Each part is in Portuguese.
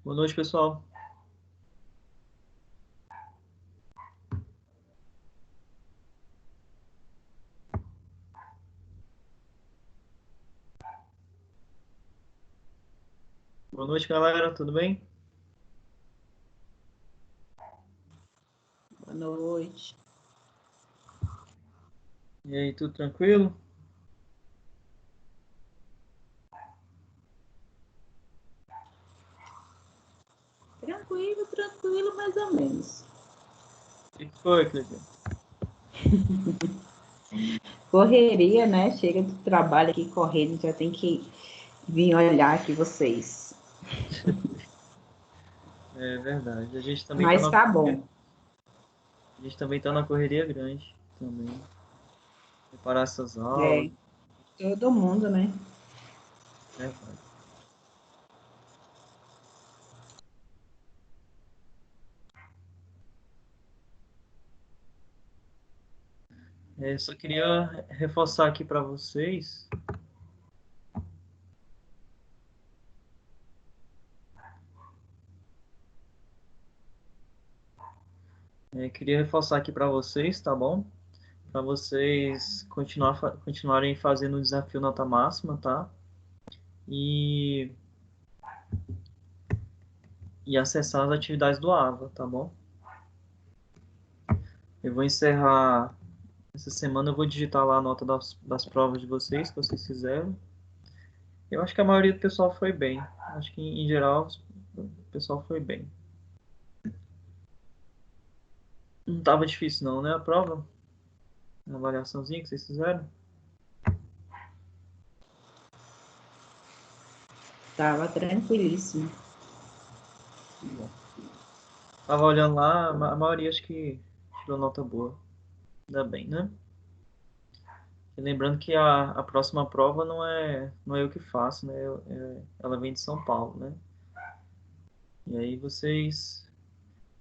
Boa noite, pessoal. Boa noite, galera. Tudo bem? Boa noite. E aí, tudo tranquilo? Tranquilo, mais ou menos. O que foi, Cleiton? Correria, né? Chega do trabalho aqui correndo, já tem que vir olhar aqui vocês. É verdade. A gente também Mas tá bom. A gente também tá na correria grande também. Preparar essas aulas. É, todo mundo, né? Verdade. Só queria reforçar aqui para vocês. Queria reforçar aqui para vocês, tá bom? Para vocês continuarem fazendo o desafio nota máxima, tá? E, e acessar as atividades do AVA, tá bom? Eu vou encerrar essa semana, eu vou digitar lá a nota das provas de vocês, que vocês fizeram. Eu acho que a maioria do pessoal foi bem. Acho que, em geral, o pessoal foi bem. Não estava difícil não, né, a prova? A avaliaçãozinha que vocês fizeram? Tava tranquilíssimo. Bom. Tava olhando lá, a maioria acho que tirou nota boa. Ainda bem, né? E lembrando que a próxima prova não é eu que faço, né? Ela vem de São Paulo, né? E aí vocês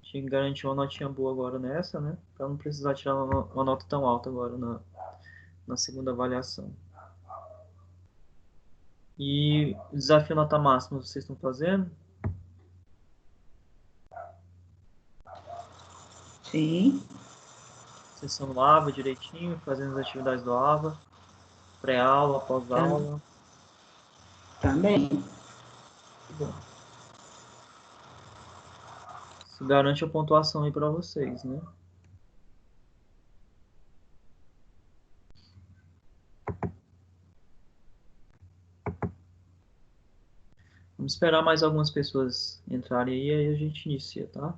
tinham que garantir uma notinha boa agora nessa, né? Pra não precisar tirar uma nota tão alta agora na segunda avaliação. E o desafio nota máxima vocês estão fazendo? Sim, Vocês estão no AVA direitinho, fazendo as atividades do AVA, pré-aula, pós-aula. também. Bom, isso garante a pontuação aí para vocês, né? Vamos esperar mais algumas pessoas entrarem aí, aí a gente inicia, tá?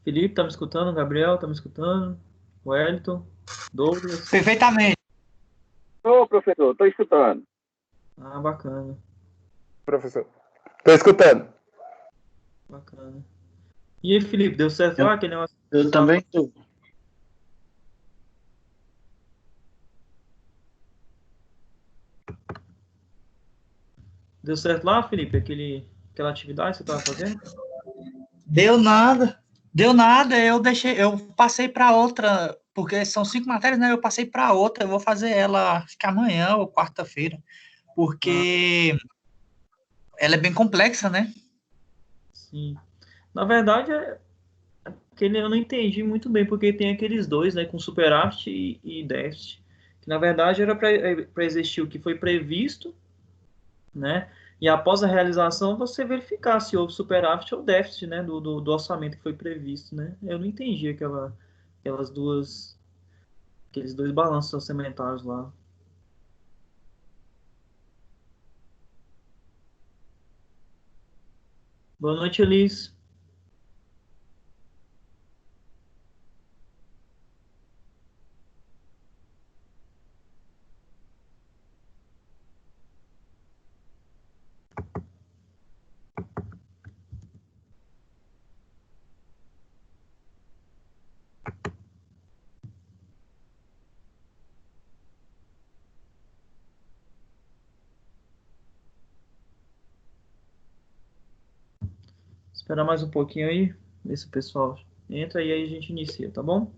Felipe, tá me escutando? Gabriel, tá me escutando? Wellington? Douglas? Perfeitamente, Ô, professor, estou escutando. Ah, bacana, professor. Estou escutando. bacana. E aí, Felipe, deu certo lá aquele negócio? Eu também tô. Deu certo lá, Felipe, aquela atividade que você estava fazendo? Deu nada. Deu nada, eu passei para outra, porque são 5 matérias, né? Eu passei para outra, eu vou fazer ela acho que amanhã ou quarta-feira, Ah, porque ela é bem complexa, né? sim. Na verdade, eu não entendi muito bem, porque tem aqueles dois, né, com superávit e déficit, que na verdade era para existir o que foi previsto, né? E após a realização, você verificar se houve superávit ou déficit, né, do orçamento que foi previsto, né? Eu não entendi aquelas aqueles dois balanços orçamentários lá. Boa noite, Elis. Esperar mais um pouquinho aí, ver se o pessoal entra e aí a gente inicia, tá bom?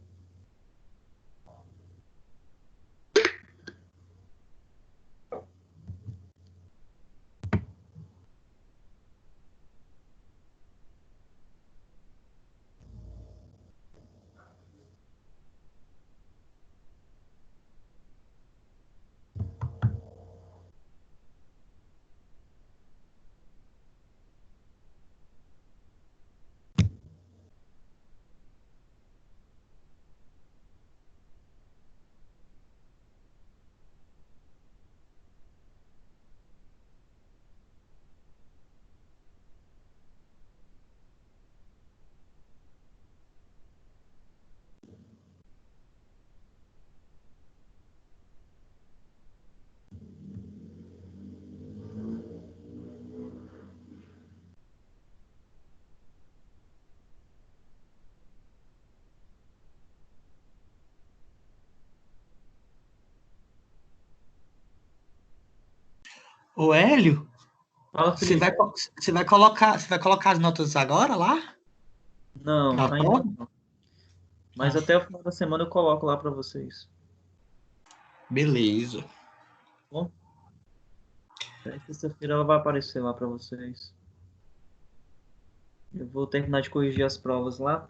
O Hélio, Fala, Felipe. você vai colocar as notas agora lá? Não, Pra ainda prova? não. Mas Ah, até o final da semana eu coloco lá para vocês. beleza. Tá bom? Até sexta-feira ela vai aparecer lá para vocês. Eu vou terminar de corrigir as provas lá.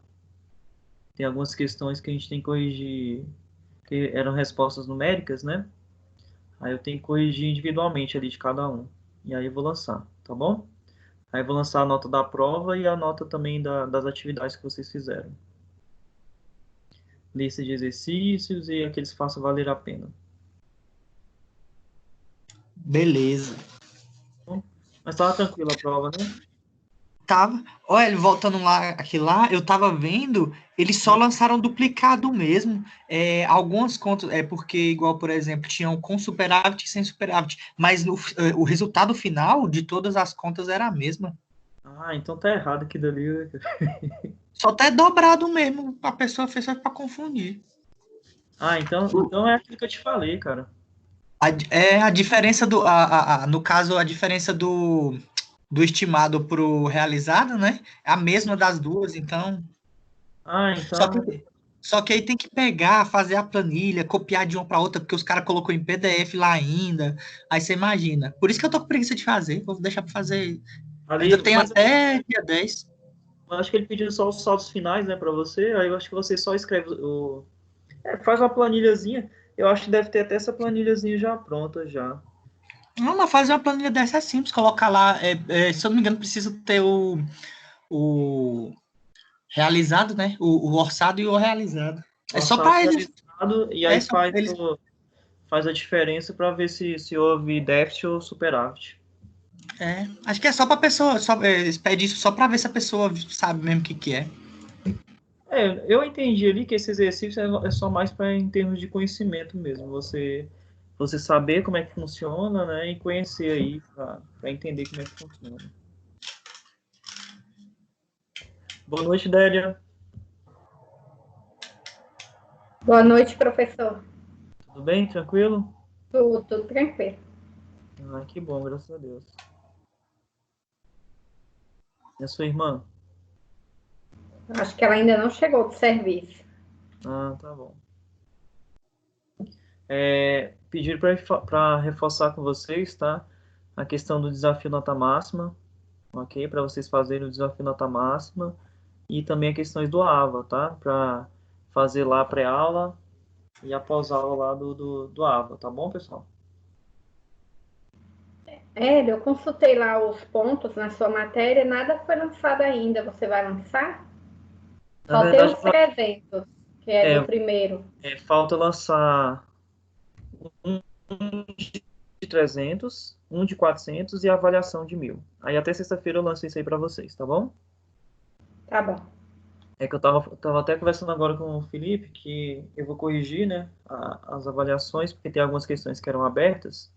Tem algumas questões que a gente tem que corrigir, que eram respostas numéricas, né? Aí eu tenho que corrigir individualmente ali de cada um. E aí eu vou lançar, tá bom? Aí eu vou lançar a nota da prova e a nota também das atividades que vocês fizeram. Lista de exercícios e aqueles que façam valer a pena. Beleza. Tá bom? Mas tava tranquila a prova, né? Tava. Olha, ele voltando lá, aqui lá, eu tava vendo, eles só lançaram duplicado mesmo. Algumas contas, porque, igual, por exemplo, tinham com superávit e sem superávit, mas o resultado final de todas as contas era a mesma. Ah, então tá errado aqui dali, né? Só tá dobrado mesmo, a pessoa fez só pra confundir. Ah, então é aquilo que eu te falei, cara. A diferença no caso, a diferença do estimado pro realizado, né? É a mesma das duas, então. Ah, Só então. que, só que aí tem que pegar, fazer a planilha, copiar de uma para outra, porque os caras colocou em PDF lá ainda. Aí você imagina. Por isso que eu tô com preguiça de fazer. Vou deixar para fazer. Ainda Ali, tem até dia 10. eu acho que ele pediu só os saldos finais, né, pra você. Aí eu acho que você só escreve faz uma planilhazinha. Eu acho que deve ter até essa planilhazinha já pronta já. Não, mas fazer uma planilha dessa é simples. Colocar lá, se eu não me engano, precisa ter o realizado, né? O orçado e o realizado. É só Orçado para eles. realizado e É aí só pra eles. faz a diferença para ver se houve déficit ou superávit. Acho que é só para pessoa. Eles pedem isso só para ver se a pessoa sabe mesmo o que é. Eu entendi ali que esse exercício é só mais para em termos de conhecimento mesmo. Você saber como é que funciona, né, e conhecer aí para entender como é que funciona. Boa noite, Délia. Boa noite, professor. Tudo bem? Tranquilo? Tudo tranquilo. Ah, que bom, graças a Deus. E a sua irmã? Acho que ela ainda não chegou do serviço. Ah, tá bom. Pedir para reforçar com vocês, tá? A questão do desafio nota máxima, ok? Para vocês fazerem o desafio nota máxima e também as questões do AVA, tá? Para fazer lá a pré-aula e após a aula lá do AVA, tá bom, pessoal? Eu consultei lá os pontos na sua matéria, nada foi lançado ainda. Você vai lançar? Na Só tem verdade, os 300, que é é, do primeiro. falta lançar um de 300, um de 400 e a avaliação de 1.000. Aí até sexta-feira eu lanço isso aí para vocês, tá bom? Tá bom. É que eu tava até conversando agora com o Felipe que eu vou corrigir, né, as avaliações, porque tem algumas questões que eram abertas,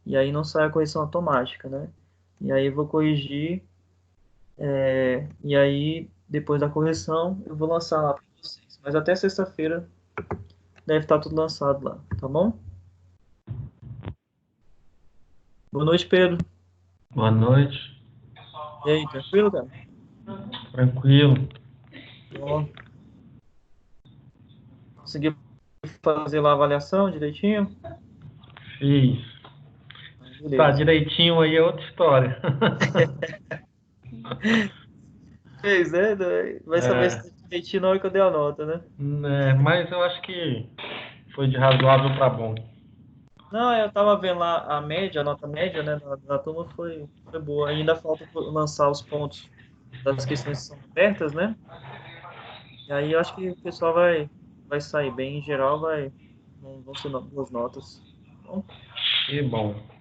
e aí não sai a correção automática, né? E aí eu vou corrigir, e aí depois da correção eu vou lançar lá para vocês. Mas até sexta-feira deve estar tudo lançado lá, tá bom? Boa noite, Pedro. Boa noite, E aí, tranquilo, cara? tranquilo. Bom. Conseguiu fazer lá a avaliação direitinho? Fiz. Tá Beleza. direitinho aí é outra história. Fez, né? Vai saber se É, tá direitinho na hora que eu der a nota, né? né, mas eu acho que foi de razoável para bom. Não, eu tava vendo lá a média, a nota média, né, da turma foi boa. Ainda falta lançar os pontos das questões que são abertas, né? E aí eu acho que o pessoal vai sair bem. Em geral, vão ser boas notas. Tá bom? Que bom.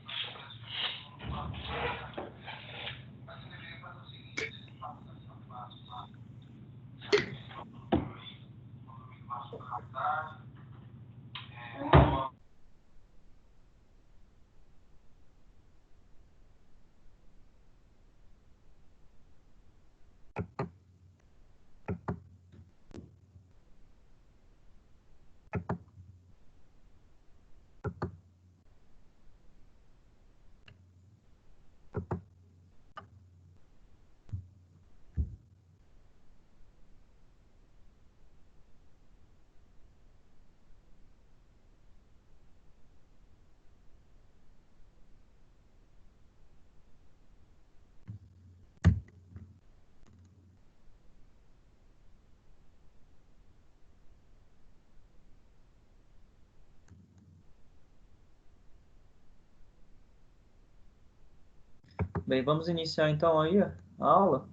Bem, vamos iniciar então aí a aula.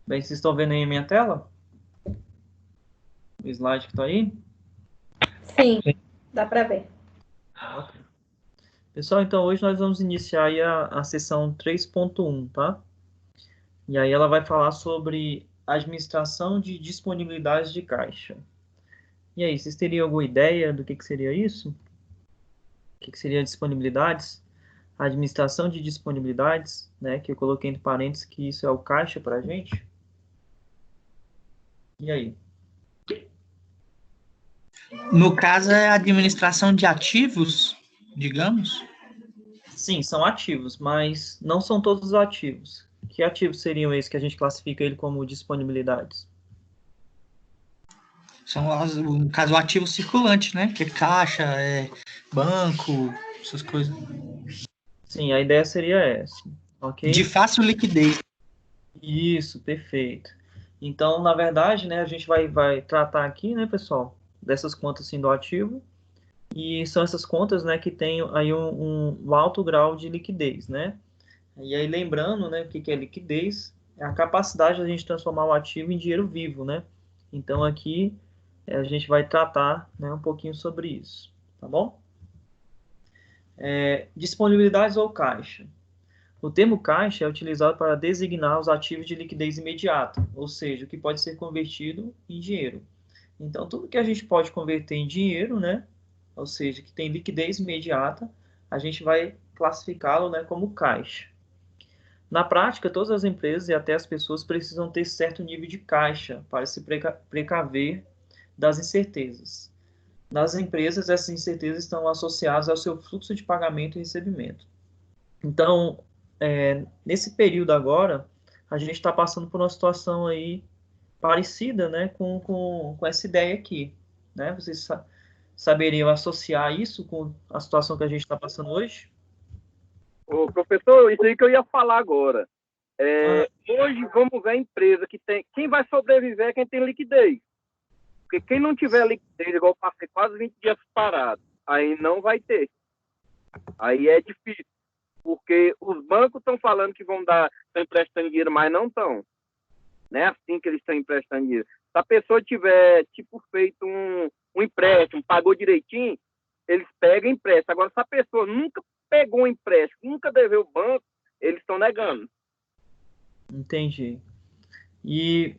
Bem, vocês estão vendo aí a minha tela? O slide que está aí? Sim, dá para ver. Ok. Pessoal, então hoje nós vamos iniciar aí a sessão 3.1, tá? E aí ela vai falar sobre administração de disponibilidades de caixa. E aí, vocês teriam alguma ideia do que seria isso? O que seria disponibilidades? A administração de disponibilidades, né? Que eu coloquei entre parênteses que isso é o caixa para a gente. E aí? No caso, é a administração de ativos, digamos. Sim, são ativos, mas não são todos os ativos. Que ativos seriam esses que a gente classifica ele como disponibilidades? São, no caso, o ativo circulante, né? Que é caixa, banco, essas coisas. Sim, a ideia seria essa, ok? De fácil liquidez. Isso, perfeito. Então, na verdade, né, a gente vai tratar aqui, né, pessoal, dessas contas assim, do ativo, e são essas contas, né, que têm aí um alto grau de liquidez, né? E aí, lembrando, né, o que é liquidez? É a capacidade da gente transformar o ativo em dinheiro vivo, né? Então, aqui a gente vai tratar, né, um pouquinho sobre isso, tá bom? Disponibilidades ou caixa. O termo caixa é utilizado para designar os ativos de liquidez imediata, ou seja, o que pode ser convertido em dinheiro. Então, tudo que a gente pode converter em dinheiro, né, ou seja, que tem liquidez imediata, a gente vai classificá-lo, né, como caixa. Na prática, todas as empresas e até as pessoas precisam ter certo nível de caixa para se precaver das incertezas. Nas empresas, essas incertezas estão associadas ao seu fluxo de pagamento e recebimento. Então, nesse período agora, a gente está passando por uma situação aí parecida, né, com essa ideia aqui, né? Vocês saberiam associar isso com a situação que a gente está passando hoje? Ô, professor, isso aí que eu ia falar agora. Hoje, vamos ver a empresa que tem... Quem vai sobreviver é quem tem liquidez. Porque quem não tiver liquidez, igual eu passei quase 20 dias parado, aí não vai ter. Aí é difícil. Porque os bancos estão falando que estão emprestando dinheiro, mas não estão. Não é assim que eles estão emprestando dinheiro. Se a pessoa tiver, tipo, feito um empréstimo, pagou direitinho, eles pegam e emprestam. Agora, se a pessoa nunca pegou um empréstimo, nunca deveu o banco, eles estão negando. Entendi. E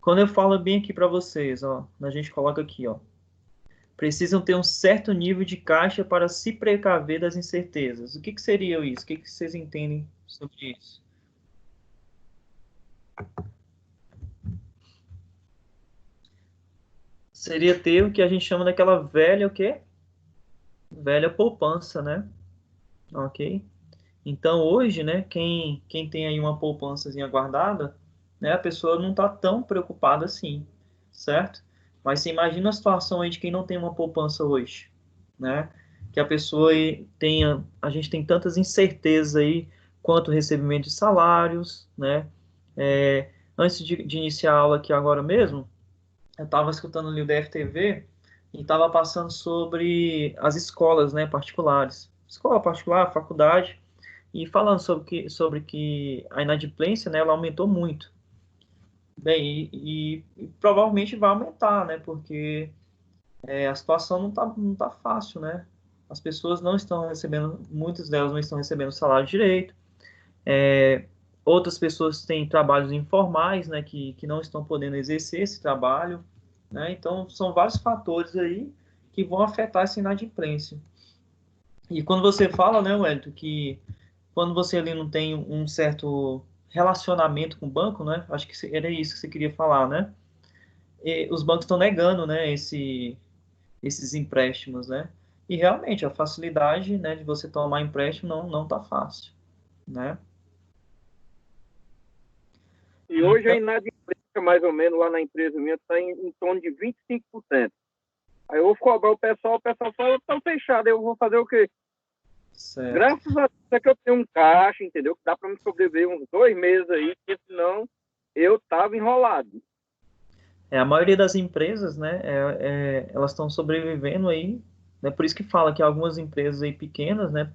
quando eu falo bem aqui para vocês, ó, a gente coloca aqui, ó, precisam ter um certo nível de caixa para se precaver das incertezas. O que seria isso? O que vocês entendem sobre isso? Seria ter o que a gente chama daquela velha, o quê? Velha poupança, né? Ok? Então, hoje, né, quem tem aí uma poupançazinha guardada, né, a pessoa não está tão preocupada assim, certo? Mas você imagina a situação aí de quem não tem uma poupança hoje, né? Que a pessoa a gente tem tantas incertezas aí quanto o recebimento de salários, né? Antes de iniciar a aula aqui agora mesmo, eu estava escutando ali o DFTV e estava passando sobre as escolas, né, particulares. Escola particular, faculdade, e falando sobre que a inadimplência, né, ela aumentou muito. Bem, e provavelmente vai aumentar, né, porque a situação não tá fácil, né? As pessoas não estão recebendo, muitas delas não estão recebendo salário direito. Outras pessoas têm trabalhos informais, né, que não estão podendo exercer esse trabalho, né? Então, são vários fatores aí que vão afetar essa inadimplência. E quando você fala, né, Wellington, que quando você ali não tem um certo relacionamento com o banco, né? Acho que era isso que você queria falar, né? E os bancos estão negando, né, esses empréstimos, né? E realmente a facilidade, né, de você tomar empréstimo não tá fácil, né? E hoje a inadimplência, mais ou menos, lá na empresa minha, está em torno de 25%. Aí eu vou cobrar o pessoal fala, estão fechados, eu vou fazer o quê? Certo. Graças a Deus é que eu tenho um caixa, entendeu? Que dá para me sobreviver uns 2 meses aí, porque senão eu tava enrolado. A maioria das empresas, né, elas estão sobrevivendo aí, né? Por isso que fala que algumas empresas aí pequenas, né,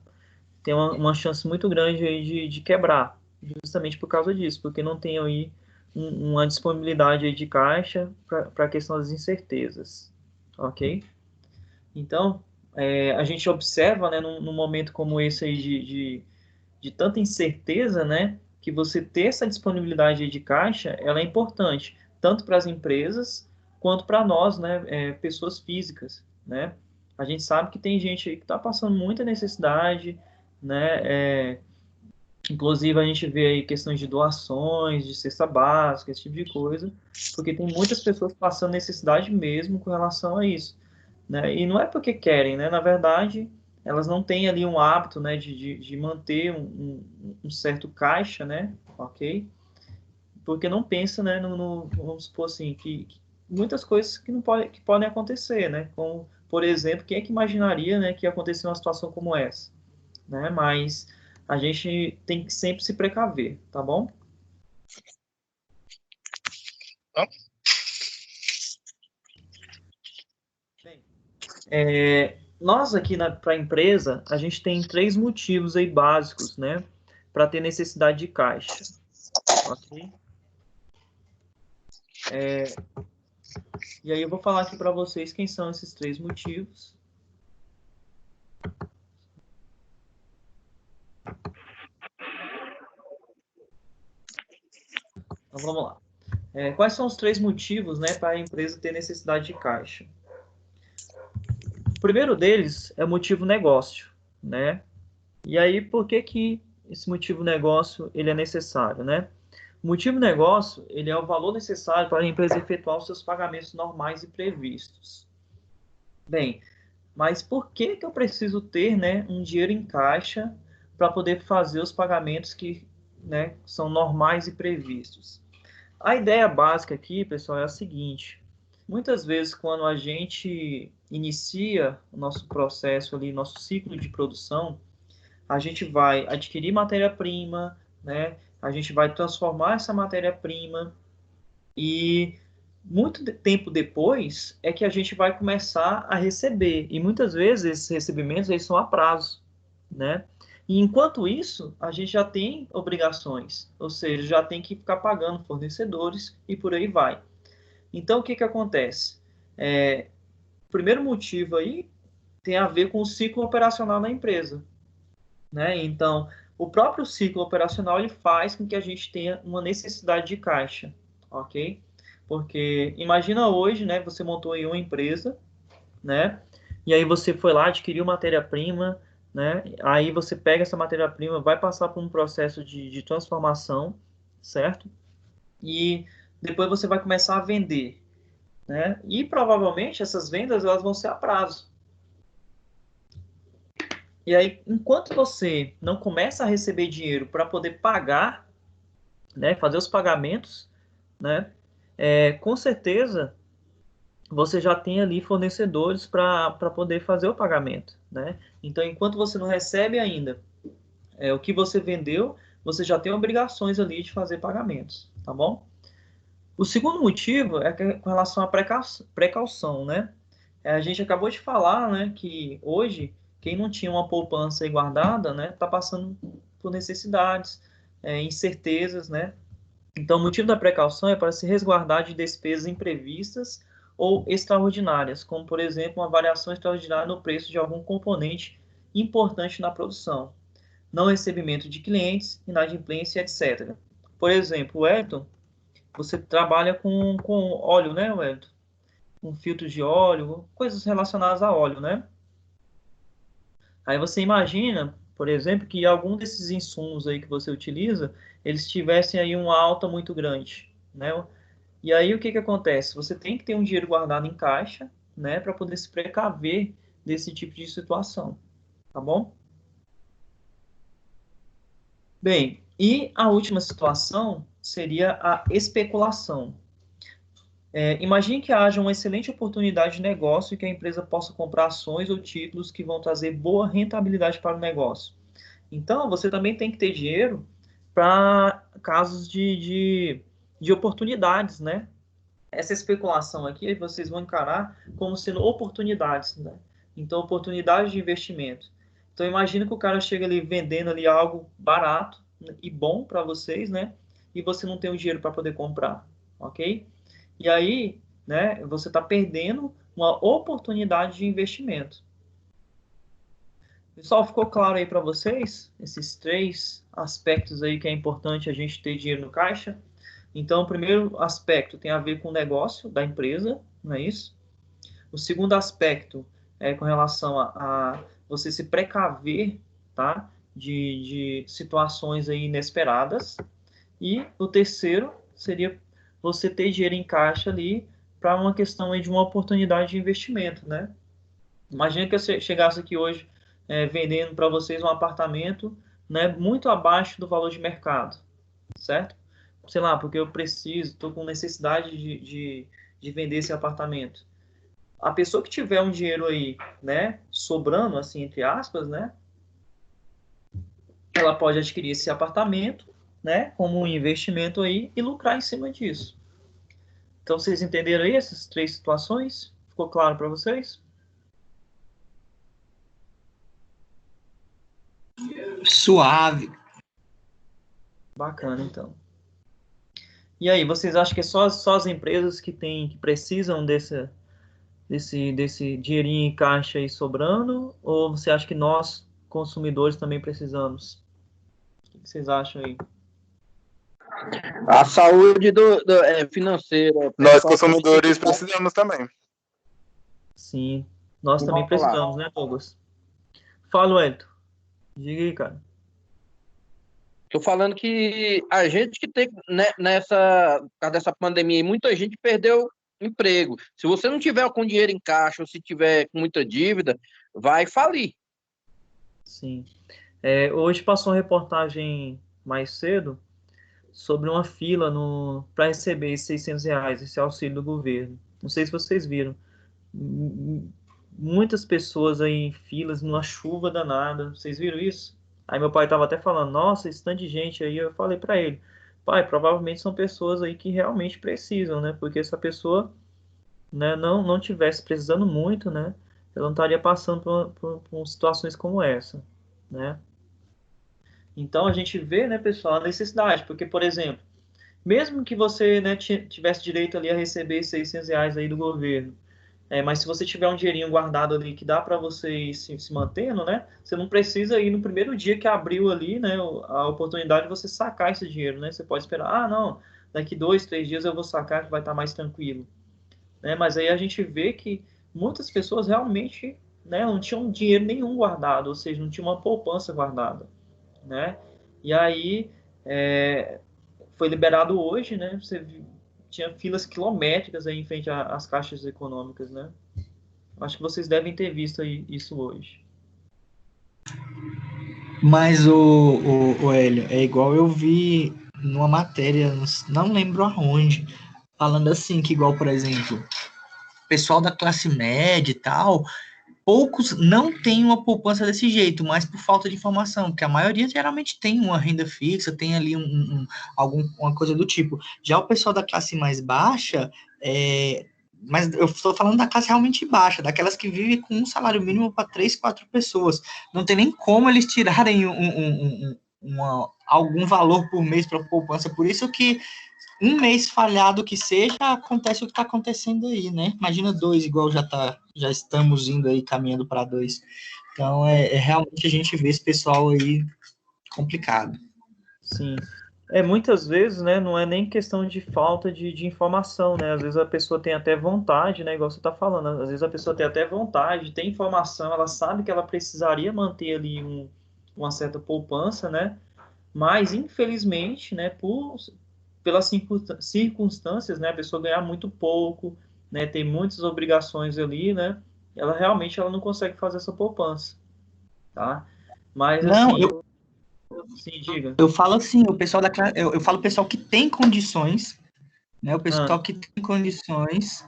tem uma chance muito grande aí de quebrar, justamente por causa disso, porque não tem aí uma disponibilidade aí de caixa para a questão das incertezas, ok? Então, a gente observa, né, num momento como esse aí de tanta incerteza, né, que você ter essa disponibilidade aí de caixa, ela é importante, tanto para as empresas quanto para nós, né, pessoas físicas, né? A gente sabe que tem gente aí que está passando muita necessidade, né? Inclusive a gente vê aí questões de doações, de cesta básica, esse tipo de coisa, porque tem muitas pessoas passando necessidade mesmo com relação a isso, né? E não é porque querem, né? Na verdade, elas não têm ali um hábito, né, de manter um certo caixa, né? Ok? Porque não pensa, né, vamos supor assim, que muitas coisas que podem acontecer, né? Como, por exemplo, quem é que imaginaria, né, que ia acontecer uma situação como essa, né? Mas a gente tem que sempre se precaver, tá bom? Bem, nós aqui para a empresa, a gente tem 3 motivos aí básicos, né, para ter necessidade de caixa, ok? E aí eu vou falar aqui para vocês quem são esses 3 motivos. Então vamos lá. Quais são os 3 motivos, né, para a empresa ter necessidade de caixa? O primeiro deles é o motivo negócio, né? E aí, por que esse motivo negócio ele é necessário, né? O motivo negócio ele é o valor necessário para a empresa efetuar os seus pagamentos normais e previstos. Bem, mas por que eu preciso ter, né, um dinheiro em caixa para poder fazer os pagamentos que, né, são normais e previstos? A ideia básica aqui, pessoal, é a seguinte: muitas vezes quando a gente inicia o nosso processo ali, nosso ciclo de produção, a gente vai adquirir matéria-prima, né? A gente vai transformar essa matéria-prima e muito tempo depois é que a gente vai começar a receber. E muitas vezes esses recebimentos eles são a prazo, né? E enquanto isso, a gente já tem obrigações, ou seja, já tem que ficar pagando fornecedores e por aí vai. Então, o que acontece? O primeiro motivo aí tem a ver com o ciclo operacional da empresa, né? Então, o próprio ciclo operacional ele faz com que a gente tenha uma necessidade de caixa, ok? Porque imagina hoje, né? Você montou aí uma empresa, né? E aí você foi lá, adquiriu matéria-prima, né? Aí você pega essa matéria-prima, vai passar por um processo de transformação, certo? E depois você vai começar a vender, né? E provavelmente essas vendas elas vão ser a prazo. E aí, enquanto você não começa a receber dinheiro para poder pagar, né, fazer os pagamentos, né, com certeza você já tem ali fornecedores para poder fazer o pagamento, né? Então, enquanto você não recebe ainda o que você vendeu, você já tem obrigações ali de fazer pagamentos, tá bom? O segundo motivo é com relação à precaução, né? A gente acabou de falar, né, que hoje quem não tinha uma poupança aí guardada, né, está passando por necessidades, incertezas, né? Então, o motivo da precaução é para se resguardar de despesas imprevistas ou extraordinárias, como, por exemplo, uma variação extraordinária no preço de algum componente importante na produção, não recebimento de clientes, inadimplência, etc. Por exemplo, Wellington, você trabalha com óleo, né, Wellington? Com filtros de óleo, coisas relacionadas a óleo, né? Aí você imagina, por exemplo, que algum desses insumos aí que você utiliza, eles tivessem aí uma alta muito grande, né? E aí o que acontece? Você tem que ter um dinheiro guardado em caixa, né, para poder se precaver desse tipo de situação, tá bom? Bem, e a última situação seria a especulação. Imagine que haja uma excelente oportunidade de negócio e que a empresa possa comprar ações ou títulos que vão trazer boa rentabilidade para o negócio. Então, você também tem que ter dinheiro para casos de oportunidades, né? Essa especulação aqui vocês vão encarar como sendo oportunidades, né? Então, oportunidades de investimento. Então, imagina que o cara chega ali vendendo ali algo barato e bom para vocês, né? E você não tem o dinheiro para poder comprar, ok? E aí, né, você está perdendo uma oportunidade de investimento. Pessoal, ficou claro aí para vocês esses 3 aspectos aí que é importante a gente ter dinheiro no caixa? Então, o primeiro aspecto tem a ver com o negócio da empresa, não é isso? O segundo aspecto é com relação a você se precaver, tá? De situações aí inesperadas. E o terceiro seria você ter dinheiro em caixa ali para uma questão aí de uma oportunidade de investimento, né? Imagina que eu chegasse aqui hoje vendendo para vocês um apartamento, né, muito abaixo do valor de mercado, certo? Sei lá, porque eu preciso, estou com necessidade de vender esse apartamento. A pessoa que tiver um dinheiro aí, né, sobrando, assim, entre aspas, né, ela pode adquirir esse apartamento, né, como um investimento aí e lucrar em cima disso. Então, vocês entenderam aí essas 3 situações? Ficou claro para vocês? Suave. Bacana, então. E aí, vocês acham que é só as empresas que precisam desse dinheirinho em caixa aí sobrando? Ou você acha que nós, consumidores, também precisamos? O que vocês acham aí? A saúde financeira. Nós, pessoal, também tem que consumidores, estar- precisamos também. Sim, nós também Vamos lá. precisamos, né, Douglas? Fala, Wellington. Diga aí, cara. Tô falando que a gente que tem, né, por causa dessa pandemia, aí, muita gente perdeu emprego. Se você não tiver com dinheiro em caixa ou se tiver com muita dívida, vai falir. Sim. Hoje passou uma reportagem mais cedo sobre uma fila para receber esses R$ 600, esse auxílio do governo. Não sei se vocês viram. Muitas pessoas aí em filas, numa chuva danada. Vocês viram isso? Aí meu pai estava até falando, nossa, esse tanto de gente aí. Eu falei para ele, pai, provavelmente são pessoas aí que realmente precisam, né? Porque se a pessoa, né, não tivesse precisando muito, né? Ela não estaria passando por situações como essa, né? Então a gente vê, né, pessoal, a necessidade, porque, por exemplo, mesmo que você, né, tivesse direito ali a receber R$ 600 aí do governo, mas se você tiver um dinheirinho guardado ali que dá para você ir se mantendo, né, você não precisa ir no primeiro dia que abriu ali, né, a oportunidade de você sacar esse dinheiro, né? Você pode esperar, não, daqui 2, 3 dias eu vou sacar que vai estar mais tranquilo, né? Mas aí a gente vê que muitas pessoas realmente, né, não tinham dinheiro nenhum guardado, ou seja, não tinha uma poupança guardada, né? E aí foi liberado hoje, né? Tinha filas quilométricas aí em frente às caixas econômicas, né? Acho que vocês devem ter visto aí isso hoje. Mas o Hélio, é igual eu vi numa matéria, não lembro aonde, falando assim, que igual, por exemplo, pessoal da classe média e tal, poucos não têm uma poupança desse jeito, mas por falta de informação, porque a maioria geralmente tem uma renda fixa, tem ali alguma coisa do tipo. Já o pessoal da classe mais baixa, mas eu estou falando da classe realmente baixa, daquelas que vivem com um salário mínimo para 3, 4 pessoas. Não tem nem como eles tirarem algum valor por mês para poupança. Por isso que um mês falhado que seja, acontece o que está acontecendo aí, né? Imagina 2, igual já estamos indo aí, caminhando para 2. Então, realmente a gente vê esse pessoal aí complicado. Sim. Muitas vezes, né, não é nem questão de falta de informação, né? Às vezes a pessoa tem até vontade, né, igual você está falando, às vezes a pessoa tem até vontade, tem informação, ela sabe que ela precisaria manter ali uma certa poupança, né? Mas, infelizmente, né, pelas circunstâncias, né, a pessoa ganhar muito pouco, né, tem muitas obrigações ali, né, ela realmente não consegue fazer essa poupança, tá? Mas, Não, assim, sim, diga. eu falo assim, o pessoal eu falo pessoal que tem condições, né? O pessoal Ah. que tem condições.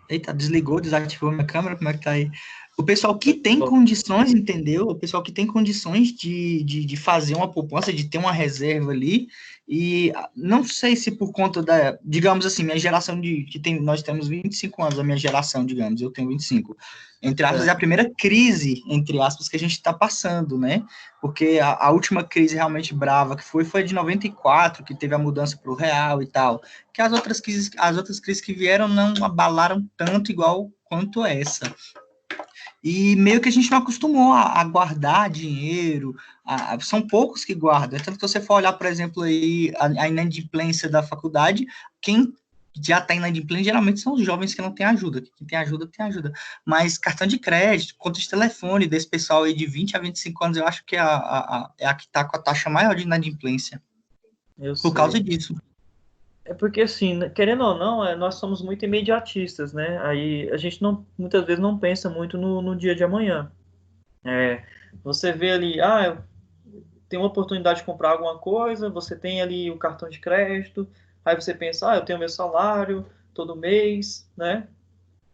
Eita, desligou, desativou minha câmera, como é que tá aí? O pessoal que tem condições, entendeu? O pessoal que tem condições de fazer uma poupança, de ter uma reserva ali, e não sei se por conta digamos assim, minha geração nós temos 25 anos, a minha geração, digamos, eu tenho 25. Entre aspas, é a primeira crise, entre aspas, que a gente está passando, né? Porque a última crise realmente brava que foi de 94, que teve a mudança para o real e tal, que as outras crises que vieram não abalaram tanto igual quanto essa. E meio que a gente não acostumou a guardar dinheiro, são poucos que guardam. Tanto que você for olhar, por exemplo, aí, a inadimplência da faculdade, quem já está inadimplente geralmente são os jovens que não têm ajuda. Quem tem ajuda, tem ajuda. Mas cartão de crédito, conta de telefone desse pessoal aí de 20 a 25 anos, eu acho que é a que está com a taxa maior de inadimplência. Por causa disso. É porque, assim, querendo ou não, nós somos muito imediatistas, né? Aí a gente muitas vezes não pensa muito no dia de amanhã. Você vê ali, eu tenho uma oportunidade de comprar alguma coisa, você tem ali o cartão de crédito, aí você pensa, eu tenho meu salário todo mês, né?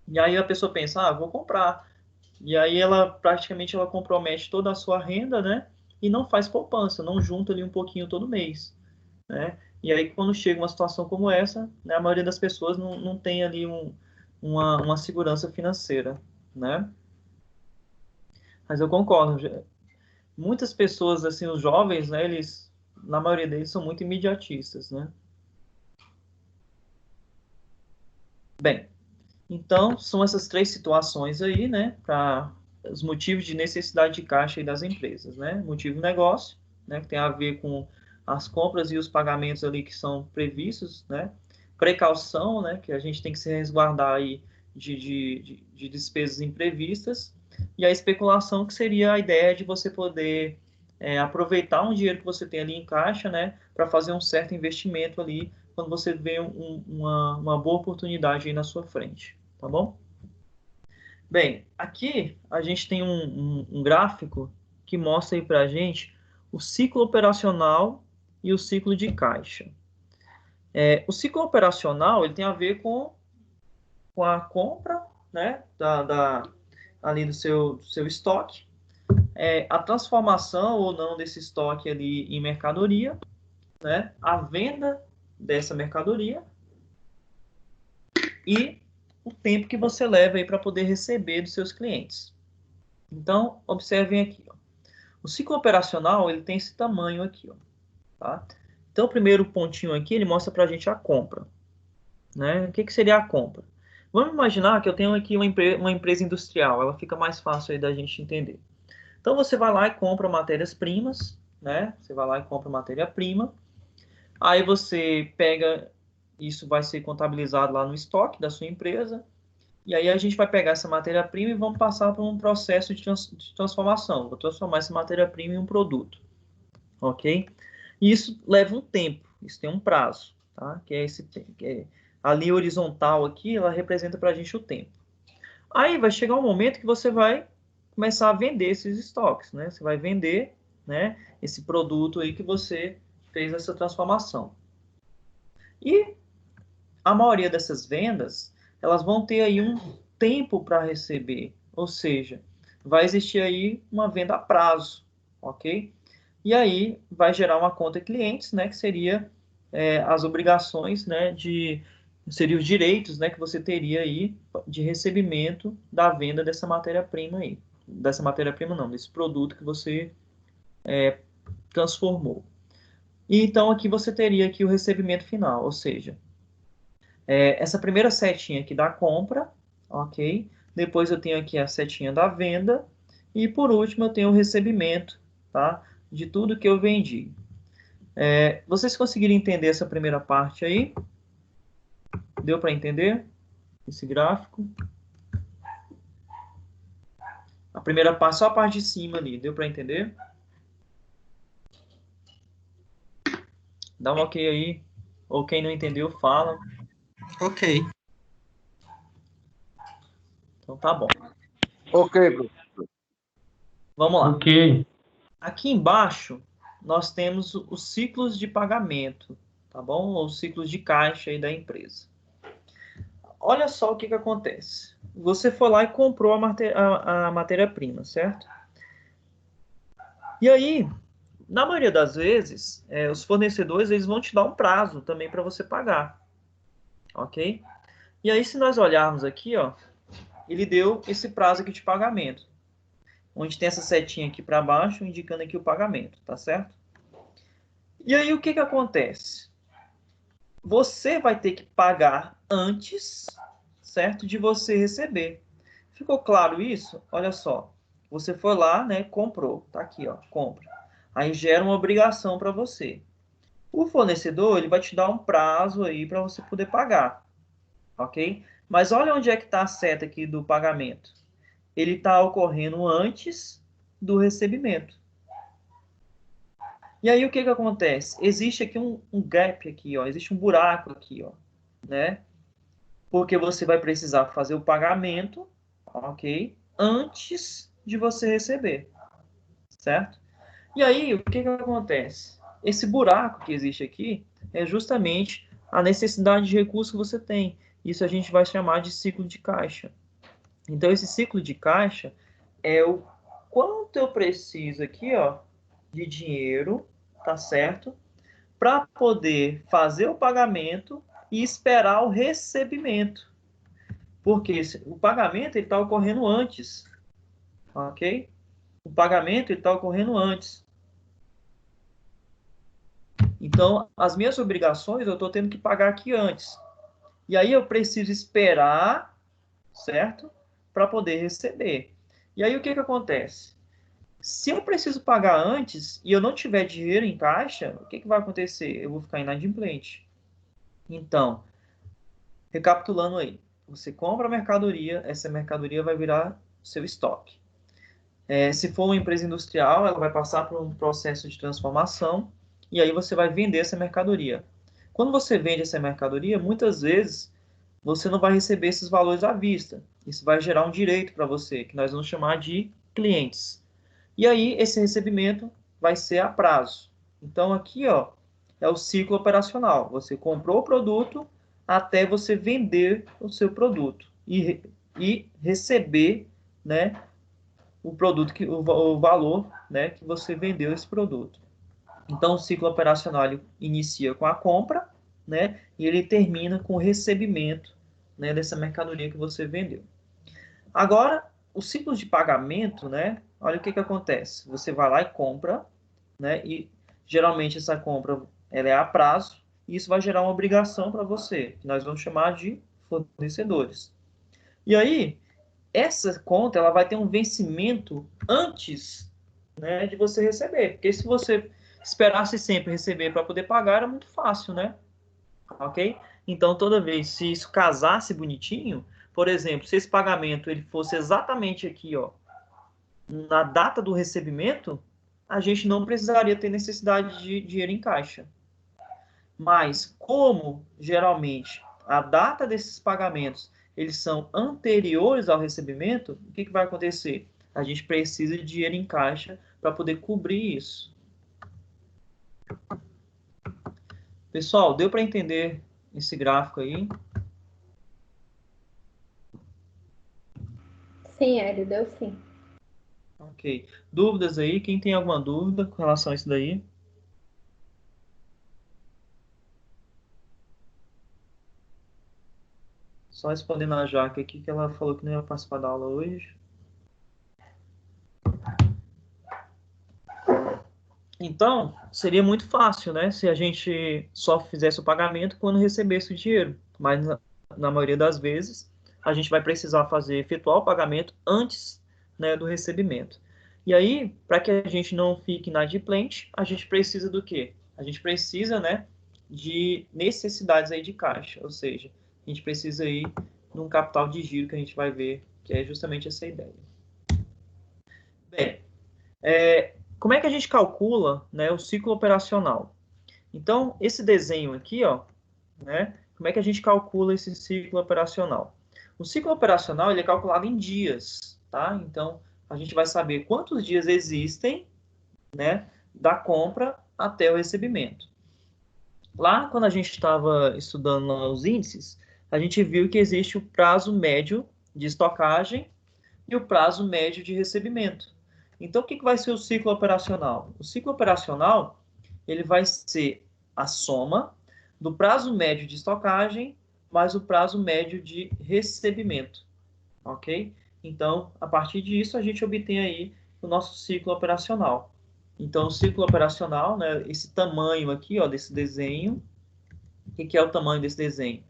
E aí a pessoa pensa, vou comprar. E aí praticamente ela compromete toda a sua renda, né? E não faz poupança, não junta ali um pouquinho todo mês, né? E aí quando chega uma situação como essa, né, a maioria das pessoas não tem ali uma segurança financeira, né? Mas eu concordo. Muitas pessoas, assim, os jovens, né, na maioria deles são muito imediatistas, né? Bem, então, são essas 3 situações aí, né, para os motivos de necessidade de caixa aí das empresas, né? Motivo negócio, né, que tem a ver com as compras e os pagamentos ali que são previstos, né? Precaução, né, que a gente tem que se resguardar aí de despesas imprevistas. E a especulação, que seria a ideia de você poder aproveitar um dinheiro que você tem ali em caixa, né, para fazer um certo investimento ali quando você vê uma boa oportunidade aí na sua frente, tá bom? Bem, aqui a gente tem um gráfico que mostra aí para a gente o ciclo operacional e o ciclo de caixa. O ciclo operacional ele tem a ver com a compra, né, ali do seu estoque, a transformação ou não desse estoque ali em mercadoria, né, a venda dessa mercadoria e o tempo que você leva aí para poder receber dos seus clientes. Então, observem aqui, ó. O ciclo operacional ele tem esse tamanho aqui, ó, tá? Então, o primeiro pontinho aqui ele mostra para a gente a compra, né? O que seria a compra? Vamos imaginar que eu tenho aqui uma empresa industrial, ela fica mais fácil aí da gente entender. Então, você vai lá e compra matérias-primas, né? Você vai lá e compra matéria-prima. Aí você pega, isso vai ser contabilizado lá no estoque da sua empresa. E aí a gente vai pegar essa matéria-prima e vamos passar por um processo de transformação. Vou transformar essa matéria-prima em um produto, ok? E isso leva um tempo, isso tem um prazo, tá? Que é esse tempo, a linha horizontal aqui, ela representa para a gente o tempo. Aí vai chegar um momento que você vai começar a vender esses estoques, né? Você vai vender, né, esse produto aí que você fez essa transformação. E a maioria dessas vendas, elas vão ter aí um tempo para receber, ou seja, vai existir aí uma venda a prazo, ok? E aí vai gerar uma conta clientes, né, que seria as obrigações, né, seria os direitos, né, que você teria aí de recebimento da venda dessa matéria-prima aí, dessa matéria-prima não, desse produto que você transformou. E então aqui você teria aqui o recebimento final, ou seja, essa primeira setinha aqui da compra, ok? Depois eu tenho aqui a setinha da venda. E por último eu tenho o recebimento, tá? De tudo que eu vendi. Vocês conseguiram entender essa primeira parte aí? Deu para entender esse gráfico? A primeira parte, só a parte de cima ali, deu para entender? Dá um ok aí. Ou quem não entendeu, fala. Ok. Então tá bom. Ok, professor. Vamos lá. Ok. Aqui embaixo, nós temos os ciclos de pagamento, tá bom? Ou os ciclos de caixa aí da empresa. Olha só o que acontece. Você foi lá e comprou a matéria-prima, certo? E aí, na maioria das vezes, os fornecedores eles vão te dar um prazo também para você pagar, ok? E aí, se nós olharmos aqui, ó, ele deu esse prazo aqui de pagamento, onde tem essa setinha aqui para baixo, indicando aqui o pagamento, tá certo? E aí, o que acontece? Você vai ter que pagar antes, certo, de você receber. Ficou claro isso? Olha só. Você foi lá, né, comprou. Tá aqui, ó, compra. Aí gera uma obrigação para você. O fornecedor, ele vai te dar um prazo aí para você poder pagar. Ok? Mas olha onde é que está a seta aqui do pagamento. Ele está ocorrendo antes do recebimento. E aí o que acontece? Existe aqui um gap aqui, ó, existe um buraco aqui, ó, né? Porque você vai precisar fazer o pagamento, ok? Antes de você receber, certo? E aí o que acontece? Esse buraco que existe aqui é justamente a necessidade de recurso que você tem. Isso a gente vai chamar de ciclo de caixa. Então esse ciclo de caixa é o quanto eu preciso aqui, ó, de dinheiro, tá certo? Para poder fazer o pagamento e esperar o recebimento. Porque o pagamento está ocorrendo antes, ok? O pagamento está ocorrendo antes. Então, as minhas obrigações eu estou tendo que pagar aqui antes. E aí eu preciso esperar, certo? Para poder receber. E aí o que acontece? Se eu preciso pagar antes e eu não tiver dinheiro em caixa, o que vai acontecer? Eu vou ficar inadimplente. Então, recapitulando aí, você compra a mercadoria, essa mercadoria vai virar seu estoque. Se for uma empresa industrial, ela vai passar por um processo de transformação e aí você vai vender essa mercadoria. Quando você vende essa mercadoria, muitas vezes você não vai receber esses valores à vista. Isso vai gerar um direito para você, que nós vamos chamar de clientes. E aí, esse recebimento vai ser a prazo. Então, aqui, ó, é o ciclo operacional. Você comprou o produto até você vender o seu produto e receber, né, o produto, o valor, né, que você vendeu esse produto. Então, o ciclo operacional ele inicia com a compra, né, e ele termina com o recebimento, né, dessa mercadoria que você vendeu. Agora, os ciclos de pagamento, né? Olha o que acontece. Você vai lá e compra, né? E geralmente essa compra ela é a prazo, e isso vai gerar uma obrigação para você, que nós vamos chamar de fornecedores. E aí, essa conta ela vai ter um vencimento antes, né, de você receber. Porque se você esperasse sempre receber para poder pagar, era muito fácil, né? Ok? Então, toda vez, se isso casasse bonitinho, por exemplo, se esse pagamento ele fosse exatamente aqui, ó, na data do recebimento, a gente não precisaria ter necessidade de dinheiro em caixa. Mas, como geralmente a data desses pagamentos eles são anteriores ao recebimento, o que vai acontecer? A gente precisa de dinheiro em caixa para poder cobrir isso. Pessoal, deu para entender esse gráfico aí? Sim, Hélio, deu sim. Ok. Dúvidas aí? Quem tem alguma dúvida com relação a isso daí? Só respondendo a Jaque aqui, que ela falou que não ia participar da aula hoje. Então, seria muito fácil, né? Se a gente só fizesse o pagamento quando recebesse o dinheiro. Mas, na maioria das vezes, a gente vai precisar efetuar o pagamento antes, né, do recebimento. E aí, para que a gente não fique inadimplente, a gente precisa do quê? A gente precisa, né, de necessidades aí de caixa. Ou seja, a gente precisa aí de um capital de giro que a gente vai ver, que é justamente essa ideia. Bem, como é que a gente calcula, né, o ciclo operacional? Então, esse desenho aqui, ó, né, como é que a gente calcula esse ciclo operacional? O ciclo operacional ele é calculado em dias, tá? Então, a gente vai saber quantos dias existem, né, da compra até o recebimento. Lá, quando a gente estava estudando os índices, a gente viu que existe o prazo médio de estocagem e o prazo médio de recebimento. Então, o que vai ser o ciclo operacional? O ciclo operacional ele vai ser a soma do prazo médio de estocagem mais o prazo médio de recebimento, ok? Então, a partir disso, a gente obtém aí o nosso ciclo operacional. Então, o ciclo operacional, né, esse tamanho aqui, ó, desse desenho, o que é o tamanho desse desenho?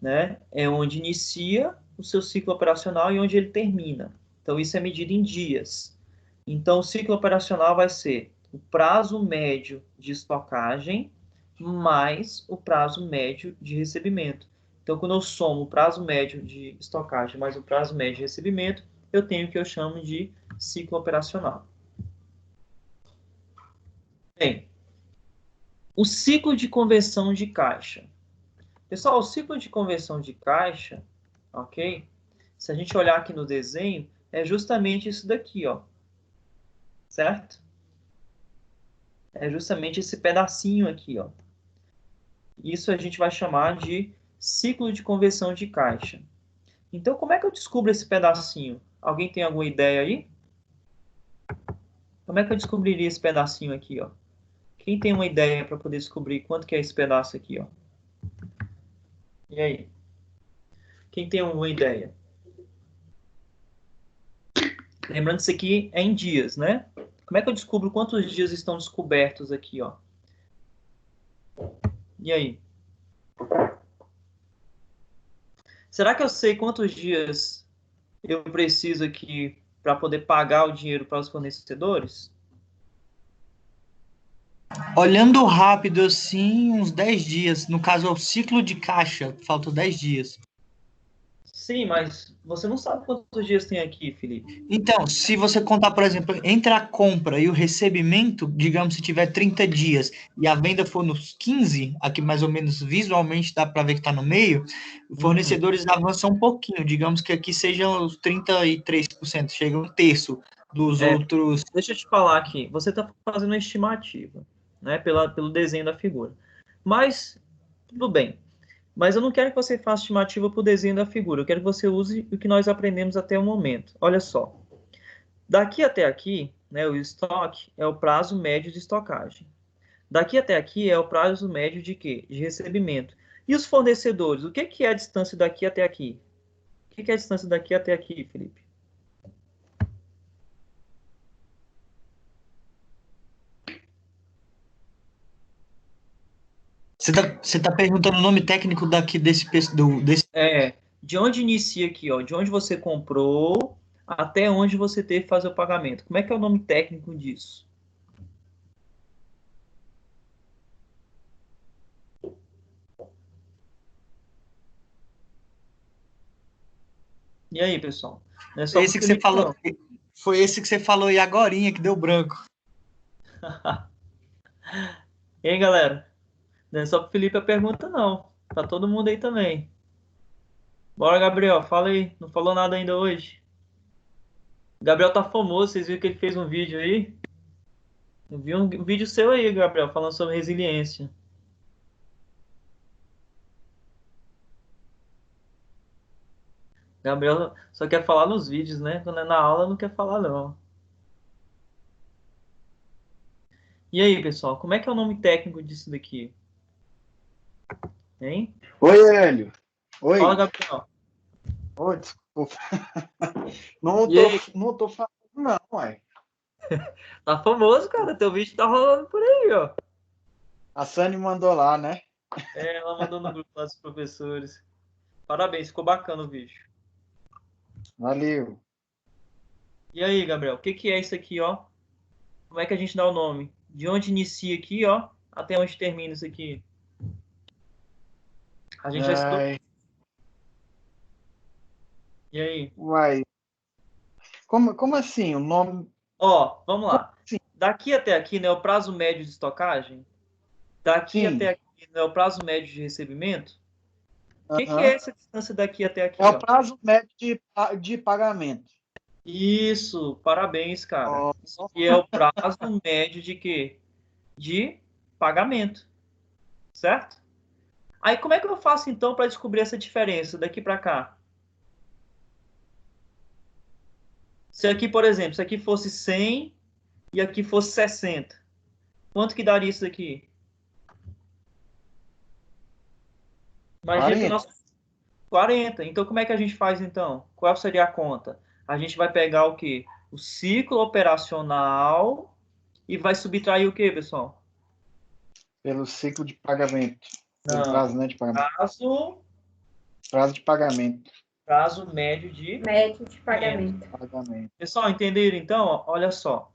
Né? É onde inicia o seu ciclo operacional e onde ele termina. Então, isso é medido em dias. Então, o ciclo operacional vai ser o prazo médio de estocagem mais o prazo médio de recebimento. Então, quando eu somo o prazo médio de estocagem mais o prazo médio de recebimento, eu tenho o que eu chamo de ciclo operacional. Bem, o ciclo de conversão de caixa. Pessoal, o ciclo de conversão de caixa, ok? Se a gente olhar aqui no desenho, é justamente isso daqui, ó. Certo? É justamente esse pedacinho aqui, ó. Isso a gente vai chamar de ciclo de conversão de caixa. Então, como é que eu descubro esse pedacinho? Alguém tem alguma ideia aí? Como é que eu descobriria esse pedacinho aqui, ó? Quem tem uma ideia para poder descobrir quanto que é esse pedaço aqui, ó? E aí? Quem tem uma ideia? Lembrando que isso aqui é em dias, né? Como é que eu descubro quantos dias estão descobertos aqui, ó? E aí? Será que eu sei quantos dias eu preciso aqui para poder pagar o dinheiro para os fornecedores? Olhando rápido, assim, uns 10 dias. No caso, é o ciclo de caixa. Faltam 10 dias. Sim, mas você não sabe quantos dias tem aqui, Felipe. Então, se você contar, por exemplo, entre a compra e o recebimento, digamos, se tiver 30 dias e a venda for nos 15, aqui mais ou menos visualmente dá para ver que está no meio, fornecedores avançam um pouquinho, digamos que aqui sejam os 33%, chega um terço dos outros. Deixa eu te falar aqui, você está fazendo uma estimativa, né, pelo desenho da figura. Mas, tudo bem. Mas eu não quero que você faça estimativa para o desenho da figura. Eu quero que você use o que nós aprendemos até o momento. Olha só. Daqui até aqui, né, o estoque é o prazo médio de estocagem. Daqui até aqui é o prazo médio de quê? De recebimento. E os fornecedores? O que é a distância daqui até aqui? O que é a distância daqui até aqui, Felipe? Você tá perguntando o nome técnico daqui desse. De onde inicia aqui, ó? De onde você comprou até onde você teve que fazer o pagamento. Como é que é o nome técnico disso? E aí, pessoal? Não é só Esse que você Felipe, falou. não. Foi esse que você falou aí agorinha, que deu branco. E aí, galera? Não é só pro Felipe a pergunta, não. Tá todo mundo aí também. Bora, Gabriel, fala aí. Não falou nada ainda hoje. O Gabriel tá famoso, vocês viram que ele fez um vídeo aí? Eu vi um vídeo seu aí, Gabriel, falando sobre resiliência. Gabriel só quer falar nos vídeos, né? Quando é na aula, não quer falar, não. E aí, pessoal, como é que é o nome técnico disso daqui? Hein? Oi, Hélio. Oi. Fala, Gabriel. Oi, desculpa. Não E aí? tô falando, não, ué. Tá famoso, cara. Teu vídeo tá rolando por aí, ó. A Sani mandou lá, né? Ela mandou no grupo lá dos professores. Parabéns, ficou bacana o vídeo. Valeu. E aí, Gabriel, o que é isso aqui, ó? Como é que a gente dá o nome? De onde inicia aqui, ó, até onde termina isso aqui? A gente já estudou. Ai, E aí? uai. Como assim? O nome. Ó, vamos lá. Sim. Daqui até aqui, né, o prazo médio de estocagem? Daqui Sim. até aqui, né, o prazo médio de recebimento? O que Aham. é essa distância daqui até aqui, É ó? o prazo médio de pagamento. Isso, parabéns, cara. Ó, Isso aqui é o prazo médio de quê? De pagamento, certo? Aí como é que eu faço então para descobrir essa diferença daqui para cá? Se aqui, por exemplo, se aqui fosse 100 e aqui fosse 60, quanto que daria isso aqui? Imagina que o 40. nosso 40. Então como é que a gente faz então? Qual seria a conta? A gente vai pegar o quê? O ciclo operacional e vai subtrair o quê, pessoal? Pelo ciclo de pagamento. Pelo Não. prazo, né, de pagamento. Prazo de pagamento. Prazo médio de Médio de pagamento. Pagamento. Pessoal, entenderam então? Ó, olha só.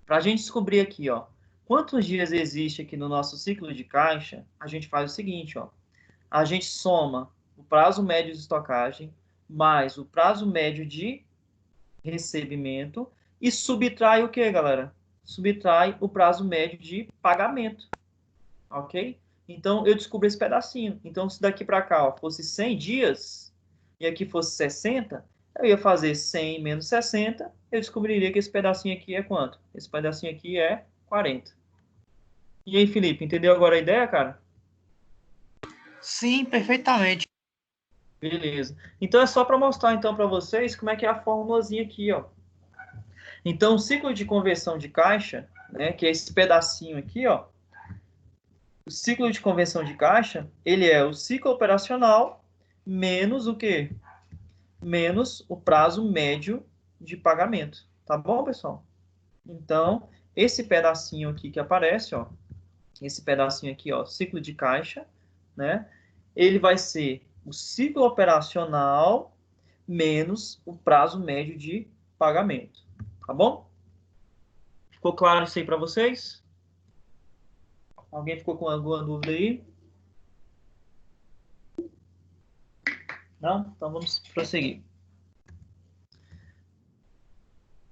Para a gente descobrir aqui, ó, quantos dias existe aqui no nosso ciclo de caixa, a gente faz o seguinte, ó. A gente soma o prazo médio de estocagem mais o prazo médio de recebimento e subtrai o que, galera? Subtrai o prazo médio de pagamento. Ok? Então, eu descubro esse pedacinho. Então, se daqui para cá ó, fosse 100 dias e aqui fosse 60, eu ia fazer 100 menos 60, eu descobriria que esse pedacinho aqui é quanto? Esse pedacinho aqui é 40. E aí, Felipe, entendeu agora a ideia, cara? Sim, perfeitamente. Beleza. Então, é só para mostrar então para vocês como é que é a formulazinha aqui, ó. Então, o ciclo de conversão de caixa, né, que é esse pedacinho aqui, ó, o ciclo de conversão de caixa, ele é o ciclo operacional menos o quê? Menos o prazo médio de pagamento. Tá bom, pessoal? Então, esse pedacinho aqui que aparece, ó, esse pedacinho aqui, ó, ciclo de caixa, né? Ele vai ser o ciclo operacional menos o prazo médio de pagamento. Tá bom? Ficou claro isso aí para vocês? Alguém ficou com alguma dúvida aí? Não? Então vamos prosseguir.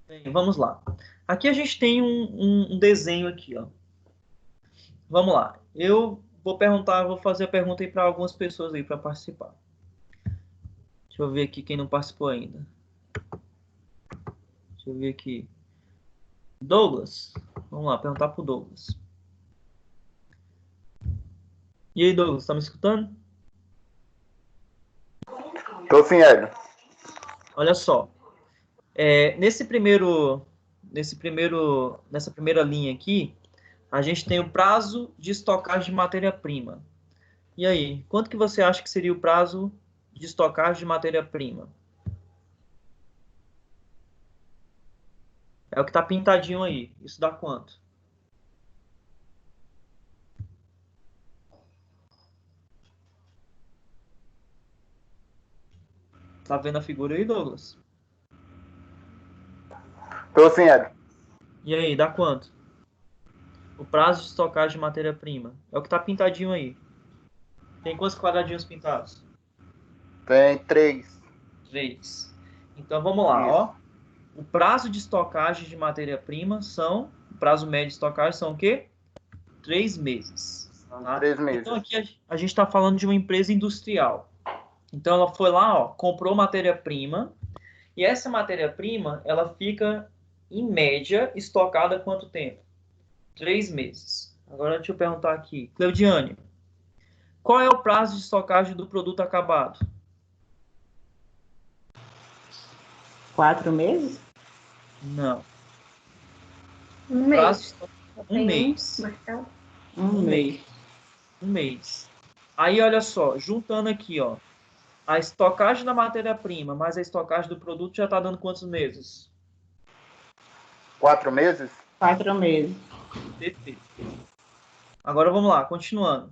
Bem, vamos lá. Aqui a gente tem um desenho aqui, ó. Vamos lá. Eu vou fazer a pergunta aí para algumas pessoas aí para participar. Deixa eu ver aqui quem não participou ainda. Deixa eu ver aqui. Douglas. Vamos lá, perguntar pro Douglas. E aí, Douglas, tá me escutando? Tô sim, Hélio. Olha só. Nessa primeira linha aqui, a gente tem o prazo de estocagem de matéria-prima. E aí, quanto que você acha que seria o prazo de estocagem de matéria-prima? É o que está pintadinho aí. Isso dá quanto? Tá vendo a figura aí, Douglas? Tô sim, Hélio. E aí, dá quanto? O prazo de estocagem de matéria-prima. É o que está pintadinho aí. Tem quantos quadradinhos pintados? Tem 3. 3. Então, vamos lá, Isso. ó. O prazo de estocagem de matéria-prima o prazo médio de estocagem são o quê? 3 meses. Tá? 3 meses. Então, aqui a gente está falando de uma empresa industrial. Então, ela foi lá, ó, comprou matéria-prima, e essa matéria-prima, ela fica, em média, estocada há quanto tempo? 3 meses. Agora, deixa eu perguntar aqui. Cleudiane, qual é o prazo de estocagem do produto acabado? 4 meses? Não. Um Prazo de mês. estocagem, Tem mês. marcado. Um mês. Um mês. Aí, olha só, juntando aqui, ó, a estocagem da matéria-prima mais a estocagem do produto já está dando quantos meses? 4 meses? 4 meses. Perfeito. Agora vamos lá, continuando.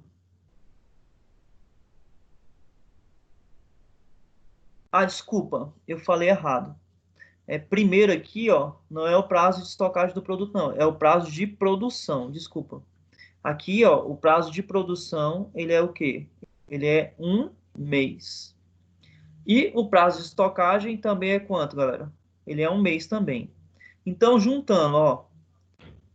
Ah, desculpa, eu falei errado. Primeiro aqui, ó, não é o prazo de estocagem do produto, não. É o prazo de produção, desculpa. Aqui, ó, o prazo de produção, ele é o quê? Ele é 1 mês. E o prazo de estocagem também é quanto, galera? Ele é 1 mês também. Então, juntando, ó,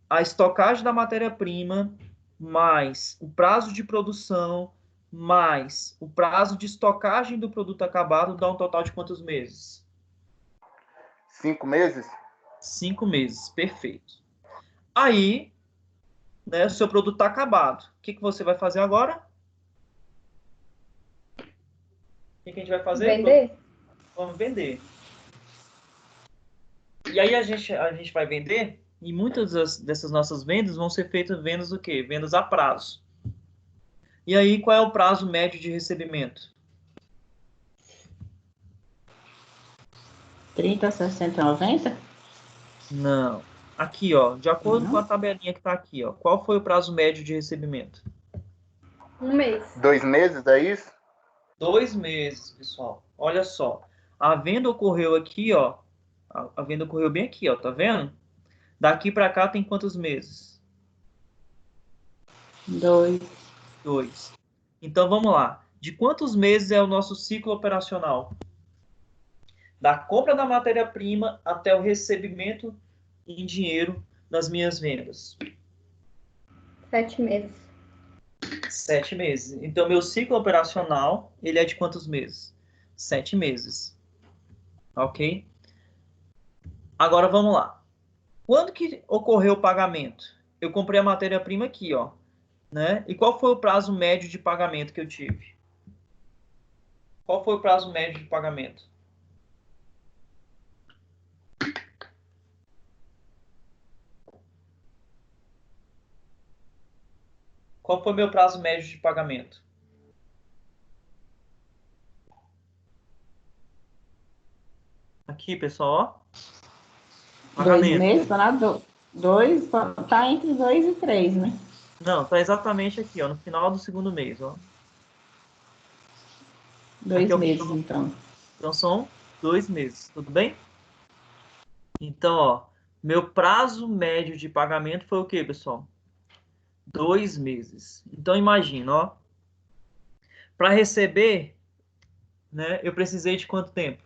a estocagem da matéria-prima, mais o prazo de produção, mais o prazo de estocagem do produto acabado, dá um total de quantos meses? 5 meses? 5 meses, perfeito. Aí, né, o seu produto está acabado. O que você vai fazer agora? O que a gente vai fazer? Vender? Vamos vender. E aí a gente vai vender, e muitas dessas nossas vendas vão ser feitas vendas o quê? Vendas a prazo. E aí, qual é o prazo médio de recebimento? 30, 60, 90? Não. Aqui, ó, de acordo com a tabelinha que está aqui, ó, qual foi o prazo médio de recebimento? 1 mês. 2 meses, é isso? 2 meses, pessoal. Olha só. A venda ocorreu aqui, ó. A venda ocorreu bem aqui, ó, tá vendo? Daqui para cá tem quantos meses? 2. 2. Então vamos lá. De quantos meses é o nosso ciclo operacional? Da compra da matéria-prima até o recebimento em dinheiro das minhas vendas. 7 meses. 7 meses. Então, meu ciclo operacional, ele é de quantos meses? 7 meses. Ok? Agora, vamos lá. Quando que ocorreu o pagamento? Eu comprei a matéria-prima aqui, ó. Né? E qual foi o prazo médio de pagamento que eu tive? Qual foi o prazo médio de pagamento? Qual foi o meu prazo médio de pagamento? Aqui, pessoal, ó. 2 meses, tá na 2, tá entre 2 e 3, né? Não, tá exatamente aqui, ó, no final do segundo mês, ó. 2 Aqui é o meses, que? então. Então são 2 meses, tudo bem? Então, ó, meu prazo médio de pagamento foi o quê, pessoal? 2 meses. Então imagina, ó, para receber, né, eu precisei de quanto tempo?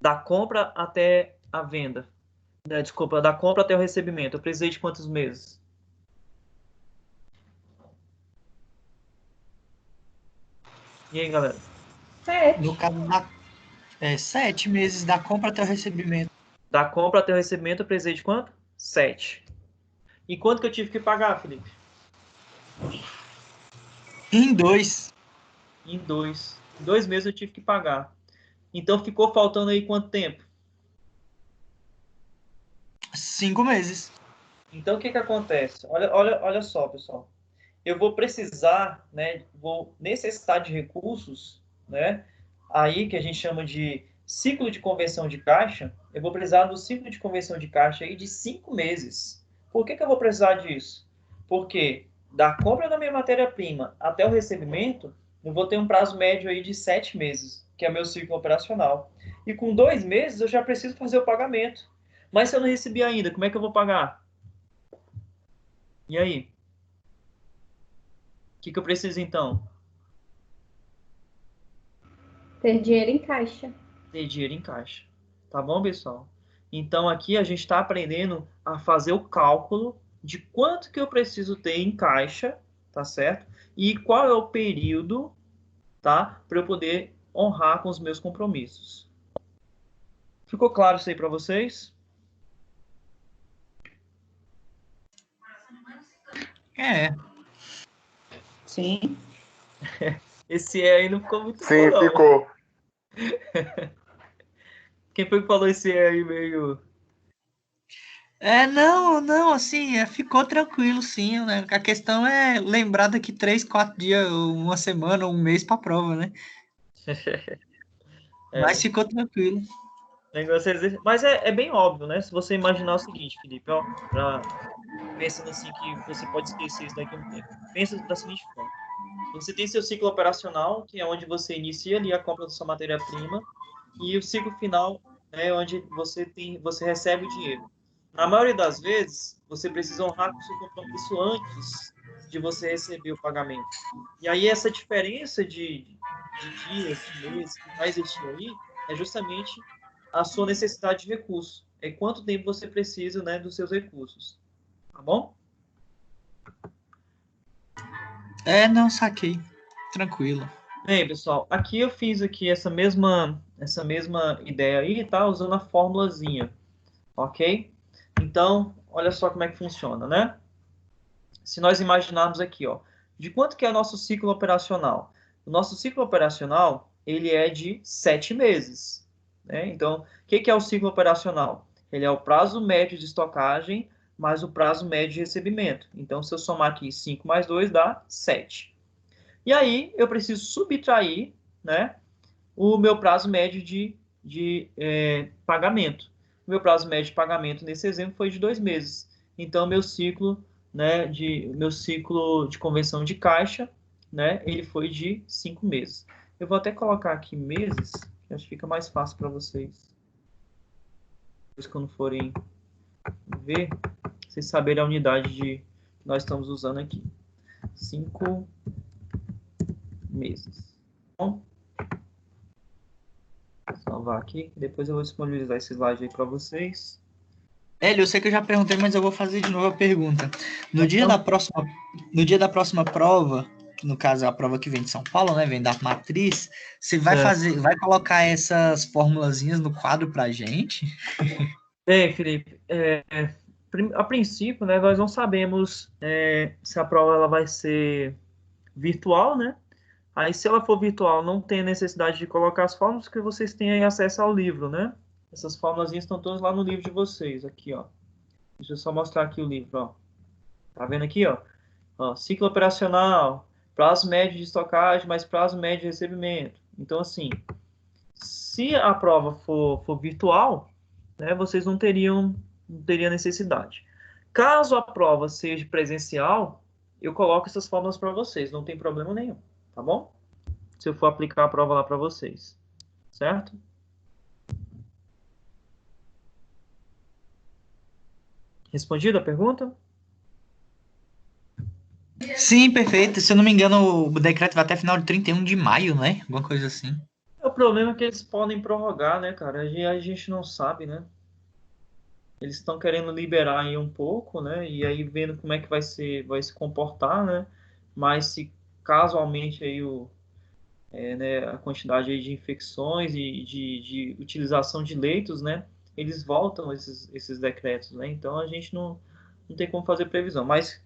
Da compra até a venda. Desculpa, da compra até o recebimento. Eu precisei de quantos meses? E aí, galera? 7. No caso, 7 meses da compra até o recebimento. Da compra até o recebimento, eu precisei de quanto? 7. E quanto que eu tive que pagar, Felipe? Em 2. Em 2. Em 2 meses eu tive que pagar. Então ficou faltando aí quanto tempo? 5 meses. Então o que que acontece? Olha só, pessoal. Eu vou precisar, né, vou necessitar de recursos, né, aí que a gente chama de ciclo de conversão de caixa. Eu vou precisar do ciclo de conversão de caixa aí de 5 meses. Por que que eu vou precisar disso? Porque da compra da minha matéria-prima até o recebimento, eu vou ter um prazo médio aí de 7 meses, que é meu ciclo operacional. E com 2 meses eu já preciso fazer o pagamento. Mas se eu não recebi ainda, como é que eu vou pagar? E aí? O que que eu preciso então? Ter dinheiro em caixa. Ter dinheiro em caixa. Tá bom, pessoal? Então aqui a gente está aprendendo a fazer o cálculo de quanto que eu preciso ter em caixa, tá certo? E qual é o período, tá? Para eu poder honrar com os meus compromissos. Ficou claro isso aí para vocês? É. Sim. Esse aí não ficou muito bom, Sim, não. ficou. Quem foi que falou esse aí meio... Não, assim, ficou tranquilo, sim, né? A questão é lembrar daqui 3, 4 dias, uma semana, um mês pra prova, né? Mas ficou tranquilo. Mas é bem óbvio, né? Se você imaginar o seguinte, Felipe, ó, pensando assim que você pode esquecer isso daqui a um tempo. Pensa da seguinte forma. Você tem seu ciclo operacional, que é onde você inicia ali a compra da sua matéria-prima, e o ciclo final é onde você recebe o dinheiro. Na maioria das vezes, você precisa honrar com o seu compromisso antes de você receber o pagamento. E aí essa diferença de dias, de meses que vai existir aí, é justamente a sua necessidade de recurso. É quanto tempo você precisa, né, dos seus recursos. Tá bom? Não, saquei. Tranquilo. Bem, pessoal, aqui eu fiz aqui essa mesma ideia aí, tá? Usando a formulazinha, ok? Então, olha só como é que funciona, né? Se nós imaginarmos aqui, ó, de quanto que é o nosso ciclo operacional? O nosso ciclo operacional, ele é de 7 meses, né? Então, o que é o ciclo operacional? Ele é o prazo médio de estocagem mais o prazo médio de recebimento. Então, se eu somar aqui 5 mais 2, dá 7. E aí, eu preciso subtrair, né, o meu prazo médio de pagamento. O meu prazo médio de pagamento nesse exemplo foi de 2 meses. Então, meu ciclo de conversão de caixa, né, ele foi de 5 meses. Eu vou até colocar aqui meses, que acho que fica mais fácil para vocês. Depois, quando forem ver, vocês saberem a unidade que nós estamos usando aqui. 5 meses. Bom, salvar aqui, depois eu vou disponibilizar esse slide aí para vocês. Hélio, eu sei que eu já perguntei, mas eu vou fazer de novo a pergunta. No dia da próxima prova, que no caso é a prova que vem de São Paulo, né? Vem da matriz, você vai colocar essas formulazinhas no quadro pra gente? Bem, Felipe, a princípio, né, nós não sabemos se a prova ela vai ser virtual, né? Aí, se ela for virtual, não tem necessidade de colocar as fórmulas, porque vocês têm aí acesso ao livro, né? Essas fórmulas estão todas lá no livro de vocês, aqui, ó. Deixa eu só mostrar aqui o livro, ó. Tá vendo aqui, ó? Ciclo operacional, prazo médio de estocagem, mais prazo médio de recebimento. Então, assim, se a prova for virtual, né, vocês não teriam necessidade. Caso a prova seja presencial, eu coloco essas fórmulas para vocês, não tem problema nenhum, tá bom? Se eu for aplicar a prova lá para vocês, certo? Respondida a pergunta? Sim, perfeito. Se eu não me engano, o decreto vai até final de 31 de maio, né? Alguma coisa assim. O problema é que eles podem prorrogar, né, cara? A gente não sabe, né? Eles estão querendo liberar aí um pouco, né? E aí vendo como é que vai se comportar, né? Mas se casualmente aí né, a quantidade aí de infecções e de utilização de leitos, né? Eles voltam esses decretos, né? Então a gente não tem como fazer previsão. Mas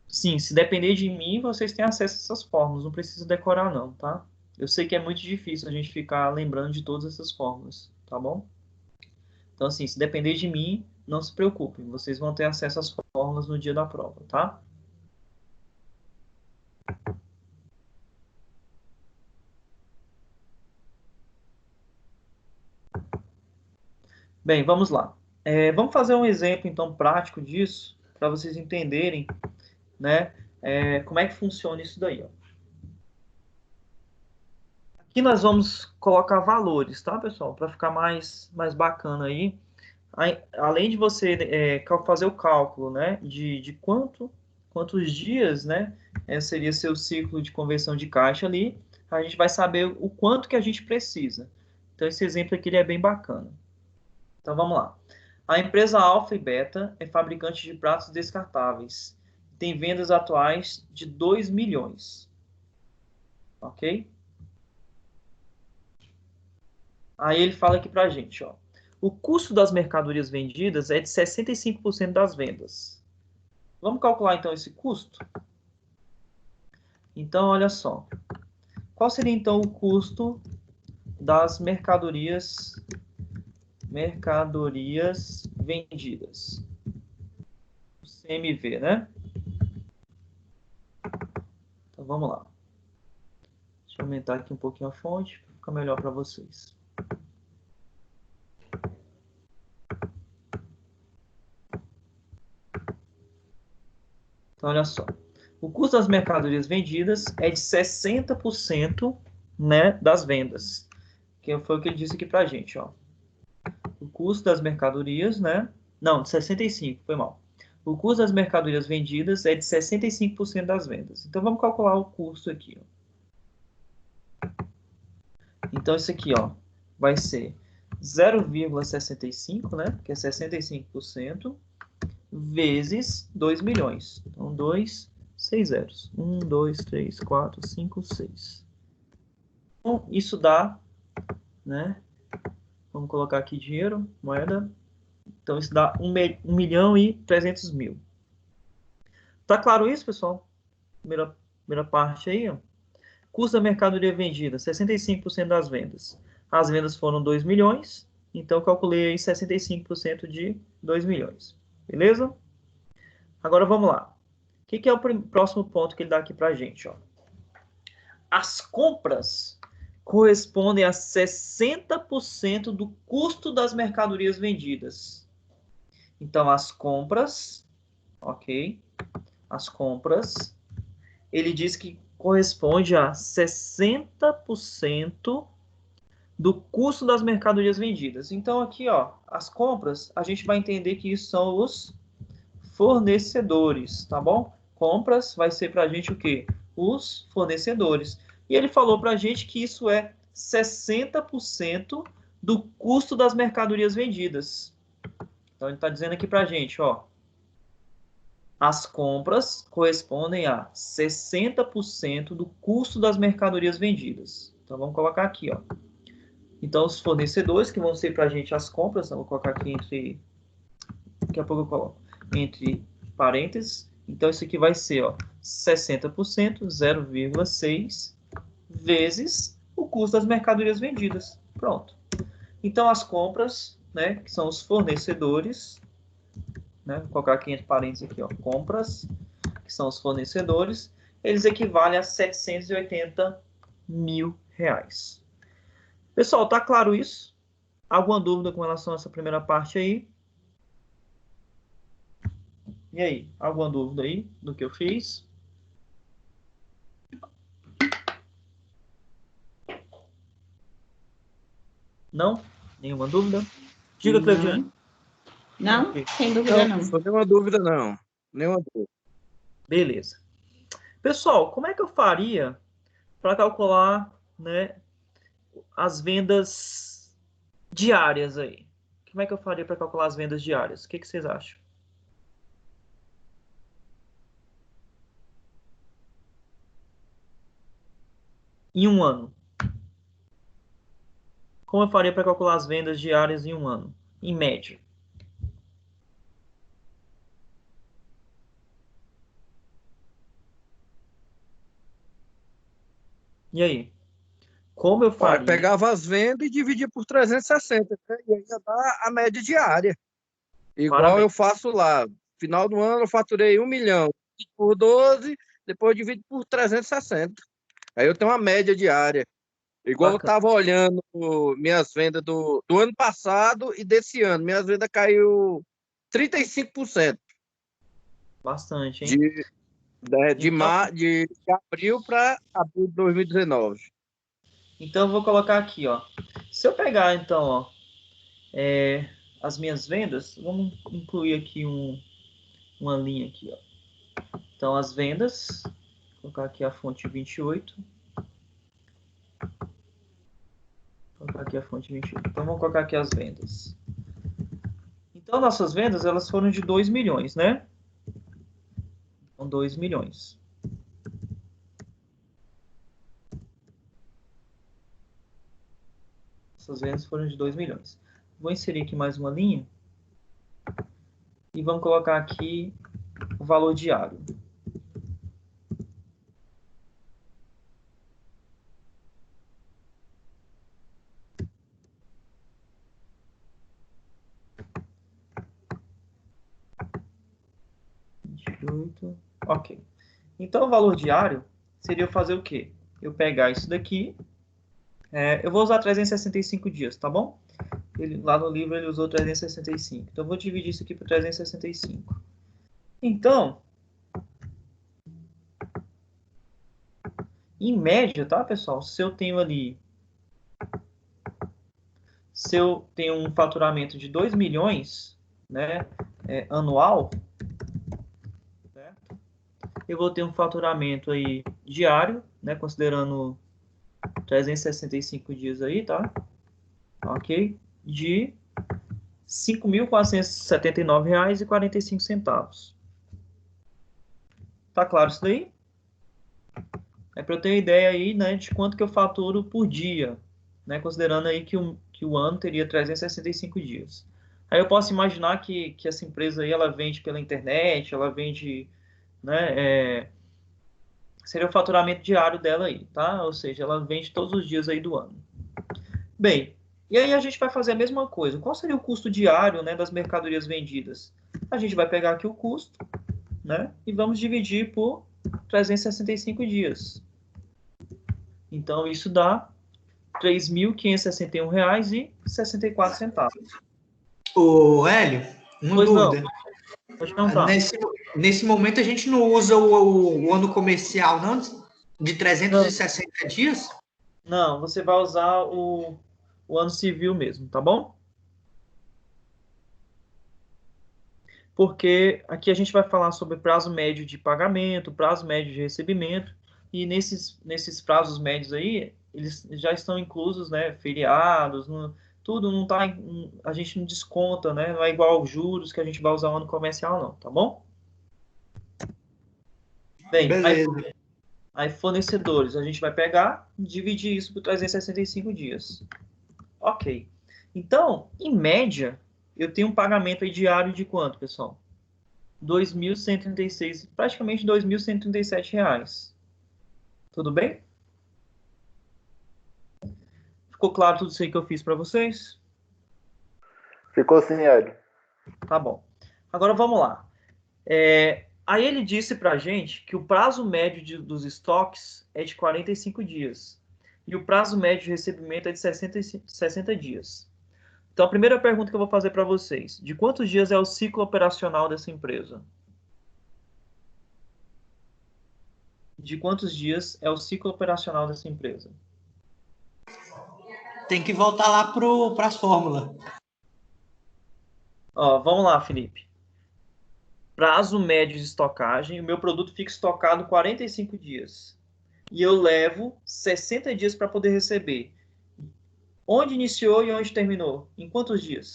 sim, se depender de mim, vocês têm acesso a essas fórmulas. Não precisa decorar não, tá? Eu sei que é muito difícil a gente ficar lembrando de todas essas fórmulas, tá bom? Então, assim, se depender de mim, não se preocupem. Vocês vão ter acesso às fórmulas no dia da prova, tá? Bem, vamos lá. Vamos fazer um exemplo, então, prático disso, para vocês entenderem, né, como é que funciona isso daí, ó. Aqui nós vamos colocar valores, tá, pessoal? Para ficar mais bacana aí. Além de você fazer o cálculo, né, de quantos dias, né, seria seu ciclo de conversão de caixa ali, a gente vai saber o quanto que a gente precisa. Então, esse exemplo aqui ele é bem bacana. Então, vamos lá. A empresa Alpha e Beta é fabricante de pratos descartáveis. Tem vendas atuais de 2 milhões. Ok? Aí ele fala aqui pra gente, ó. O custo das mercadorias vendidas é de 65% das vendas. Vamos calcular então esse custo? Então, olha só. Qual seria então o custo das mercadorias vendidas? O CMV, né? Então vamos lá. Deixa eu aumentar aqui um pouquinho a fonte para ficar melhor para vocês. Então, olha só. O custo das mercadorias vendidas é de 60%, né, das vendas. Que foi o que ele disse aqui para a gente, ó. O custo das mercadorias, né? Não, de 65%, foi mal. O custo das mercadorias vendidas é de 65% das vendas. Então, vamos calcular o custo aqui, ó. Então, isso aqui, ó, vai ser 0,65, né? Que é 65%, vezes 2 milhões. Então, 2, 6 zeros. 1, 2, 3, 4, 5, 6. Então, isso dá, né? Vamos colocar aqui dinheiro, moeda. Então, isso dá 1 milhão e 300 mil. Tá claro isso, pessoal? Primeira parte aí, ó. Custo da mercadoria vendida, 65% das vendas. As vendas foram 2 milhões, então calculei aí 65% de 2 milhões. Beleza? Agora vamos lá. O que é o próximo ponto que ele dá aqui pra gente, ó? As compras correspondem a 60% do custo das mercadorias vendidas. Então, as compras, ok? As compras, ele diz que corresponde a 60% do custo das mercadorias vendidas. Então, aqui, ó, as compras, a gente vai entender que isso são os fornecedores, tá bom? Compras vai ser pra gente o quê? Os fornecedores. E ele falou pra gente que isso é 60% do custo das mercadorias vendidas. Então, ele está dizendo aqui pra gente, ó, as compras correspondem a 60% do custo das mercadorias vendidas. Então, vamos colocar aqui, ó. Então, os fornecedores, que vão ser para a gente as compras, eu vou colocar aqui entre... Daqui a pouco eu coloco entre parênteses. Então, isso aqui vai ser, ó, 60%, 0,6, vezes o custo das mercadorias vendidas. Pronto. Então, as compras, né, que são os fornecedores, né, vou colocar aqui entre parênteses aqui, ó, compras, que são os fornecedores, eles equivalem a 780 mil reais. Pessoal, tá claro isso? Alguma dúvida com relação a essa primeira parte aí? E aí, alguma dúvida aí do que eu fiz? Não? Nenhuma dúvida? Diga, Cleviane. Não, Ok. sem dúvida não. Não tem uma dúvida, não. Nenhuma dúvida. Beleza. Pessoal, como é que eu faria para calcular, né, as vendas diárias aí? Como é que eu faria para calcular as vendas diárias? O que vocês acham? Em um ano. Como eu faria para calcular as vendas diárias em um ano? Em média. E aí? Como eu Olha, faria? pegava as vendas e dividia por 360, né? E aí ia dar a média diária. Igual Parabéns. eu faço lá. Final do ano eu faturei 1 milhão. Divido por 12, depois divido por 360. Aí eu tenho uma média diária. Igual eu Bacana. estava olhando minhas vendas do ano passado e desse ano. Minhas vendas caiu 35% Bastante, hein? de, Então, de abril para abril de 2019. então eu vou colocar aqui, ó. Se eu pegar, então, ó, as minhas vendas, vamos incluir aqui uma linha aqui, ó. Então, as vendas, vou colocar aqui a fonte 28. Vou colocar aqui a fonte 28. Então, vamos colocar aqui as vendas. Então, nossas vendas, elas foram de 2 milhões, né? Então, 2 milhões. Essas vendas foram de 2 milhões. Vou inserir aqui mais uma linha. E vamos colocar aqui o valor diário. Ok. Então, o valor diário seria eu fazer o quê? Eu pegar isso daqui. Eu vou usar 365 dias, tá bom? Lá no livro ele usou 365. Então, eu vou dividir isso aqui por 365. Então, em média, tá, pessoal? Se eu tenho um faturamento de 2 milhões, né, anual, certo? Eu vou ter um faturamento aí diário, né, considerando 365 dias aí, tá? Ok? De R$ 5.479,45. Tá claro isso daí? É para eu ter uma ideia aí, né, de quanto que eu faturo por dia, né, considerando aí que o ano teria 365 dias. Aí eu posso imaginar que essa empresa aí, ela vende pela internet, ela vende, né, seria o faturamento diário dela aí, tá? Ou seja, ela vende todos os dias aí do ano. Bem, e aí a gente vai fazer a mesma coisa. Qual seria o custo diário, né, das mercadorias vendidas? A gente vai pegar aqui o custo, né, e vamos dividir por 365 dias. Então, isso dá R$ 3.561,64. Ô, Hélio, uma Pois não, dúvida. pode perguntar. Nesse momento a gente não usa o ano comercial, não? De 360 dias? Não, você vai usar o ano civil mesmo, tá bom? Porque aqui a gente vai falar sobre prazo médio de pagamento, prazo médio de recebimento, e nesses prazos médios aí, eles já estão inclusos, né, feriados, tudo não tá, a gente não desconta, né, não é igual aos juros que a gente vai usar o ano comercial não, tá bom? Bem, Beleza. aí fornecedores, a gente vai pegar e dividir isso por 365 dias. Ok. Então, em média, eu tenho um pagamento aí diário de quanto, pessoal? R$ 2.136, praticamente R$ 2.137. Tudo bem? Ficou claro tudo isso aí que eu fiz para vocês? Ficou sim, Hélio. Tá bom. Agora vamos lá. Aí ele disse para a gente que o prazo médio dos estoques é de 45 dias. E o prazo médio de recebimento é de 60 dias. Então, a primeira pergunta que eu vou fazer para vocês: de quantos dias é o ciclo operacional dessa empresa? De quantos dias é o ciclo operacional dessa empresa? Tem que voltar lá para as fórmulas. Ó, vamos lá, Felipe. Prazo médio de estocagem. O meu produto fica estocado 45 dias. E eu levo 60 dias para poder receber. Onde iniciou e onde terminou? Em quantos dias?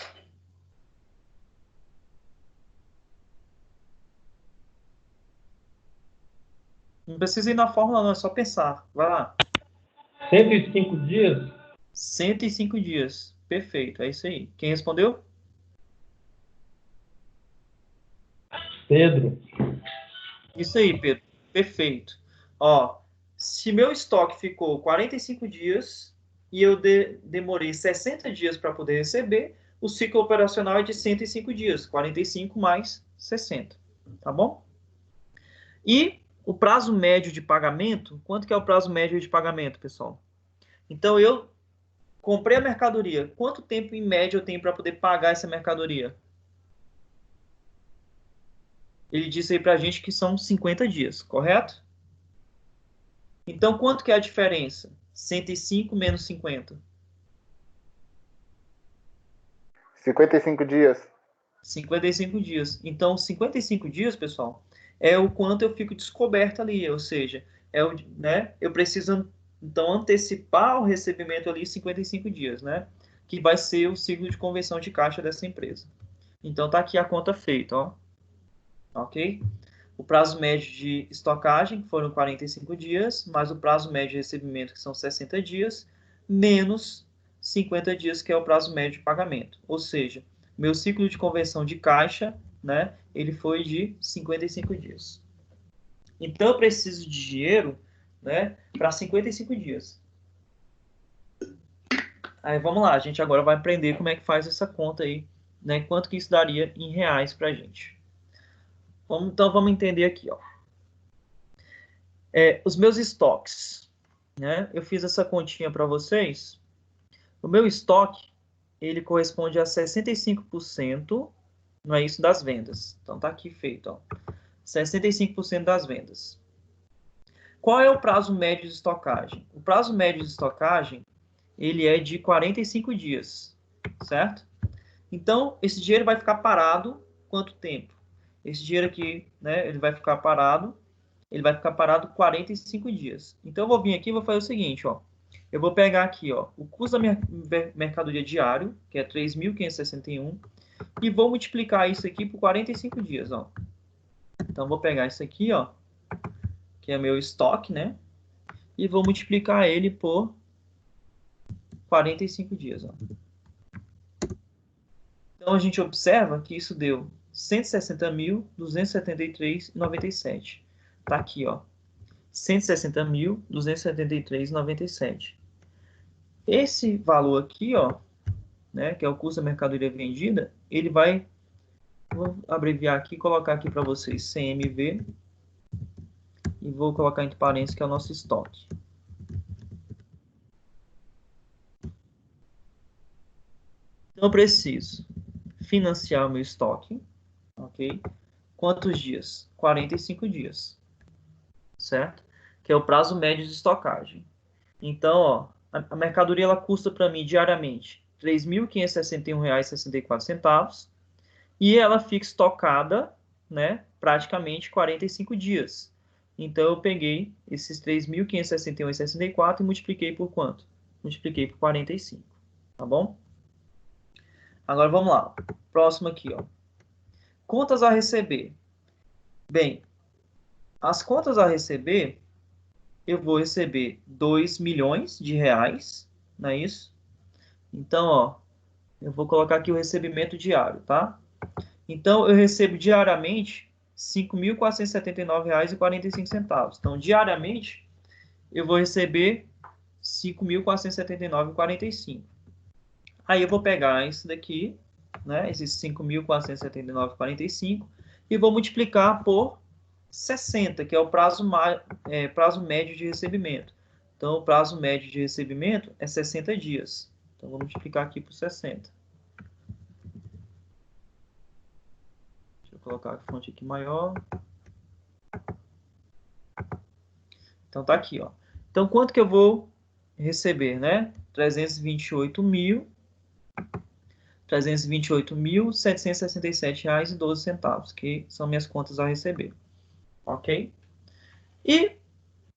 Não precisa ir na fórmula, não. É só pensar. Vai lá. 105 dias? 105 dias. Perfeito. É isso aí. Quem respondeu? Pedro. Isso aí, Pedro. Perfeito. Ó, se meu estoque ficou 45 dias e eu demorei 60 dias para poder receber, o ciclo operacional é de 105 dias. 45 mais 60. Tá bom? E o prazo médio de pagamento, quanto que é o prazo médio de pagamento, pessoal? Então, eu comprei a mercadoria. Quanto tempo, em média, eu tenho para poder pagar essa mercadoria? Ele disse aí para a gente que são 50 dias, correto? Então, quanto que é a diferença? 105 menos 50. 55 dias. 55 dias. Então, 55 dias, pessoal, é o quanto eu fico descoberto ali. Ou seja, né, eu preciso, então, antecipar o recebimento ali 55 dias, né? Que vai ser o ciclo de conversão de caixa dessa empresa. Então, tá aqui a conta feita, ó. Ok? O prazo médio de estocagem foram 45 dias, mais o prazo médio de recebimento, que são 60 dias, menos 50 dias, que é o prazo médio de pagamento. Ou seja, meu ciclo de conversão de caixa, né, ele foi de 55 dias. Então, eu preciso de dinheiro, né, para 55 dias. Aí, vamos lá, a gente agora vai aprender como é que faz essa conta aí, né, quanto que isso daria em reais para a gente. Então, vamos entender aqui, ó. Os meus estoques, né? Eu fiz essa continha para vocês. O meu estoque, ele corresponde a 65%, não é isso, das vendas. Então, tá aqui feito, ó. 65% das vendas. Qual é o prazo médio de estocagem? O prazo médio de estocagem, ele é de 45 dias, certo? Então, esse dinheiro vai ficar parado quanto tempo? Esse dinheiro aqui, né, ele vai ficar parado 45 dias. Então, eu vou vir aqui e vou fazer o seguinte, ó. Eu vou pegar aqui, ó, o custo da minha mercadoria diário, que é 3.561, e vou multiplicar isso aqui por 45 dias, ó. Então, vou pegar isso aqui, ó, que é meu estoque, né? E vou multiplicar ele por 45 dias, ó. Então, a gente observa que isso deu 160.273,97. Tá aqui, ó. 160.273,97. Esse valor aqui, ó, né, que é o custo da mercadoria vendida, ele vai, vou abreviar aqui, colocar aqui para vocês CMV, e vou colocar entre parênteses que é o nosso estoque. Então, eu preciso financiar o meu estoque, ok? Quantos dias? 45 dias, certo? Que é o prazo médio de estocagem. Então, ó, a mercadoria ela custa para mim diariamente R$ 3.561,64 e ela fica estocada, né, praticamente 45 dias. Então, eu peguei esses 3.561,64 e multipliquei por quanto? Multipliquei por 45, tá bom? Agora, vamos lá. Próximo aqui, ó. Contas a receber. Bem, as contas a receber, eu vou receber 2 milhões de reais, não é isso? Então, ó, eu vou colocar aqui o recebimento diário, tá? Então, eu recebo diariamente R$ 5.479,45. Então, diariamente, eu vou receber R$ 5.479,45. Aí, eu vou pegar isso daqui, né, esses 5.479,45, e vou multiplicar por 60, que é o prazo médio de recebimento. Então, o prazo médio de recebimento é 60 dias. Então, vou multiplicar aqui por 60. Deixa eu colocar a fonte aqui maior. Então, tá aqui, ó. Então, quanto que eu vou receber, né? 328.767 reais e 12 centavos, que são minhas contas a receber, ok? E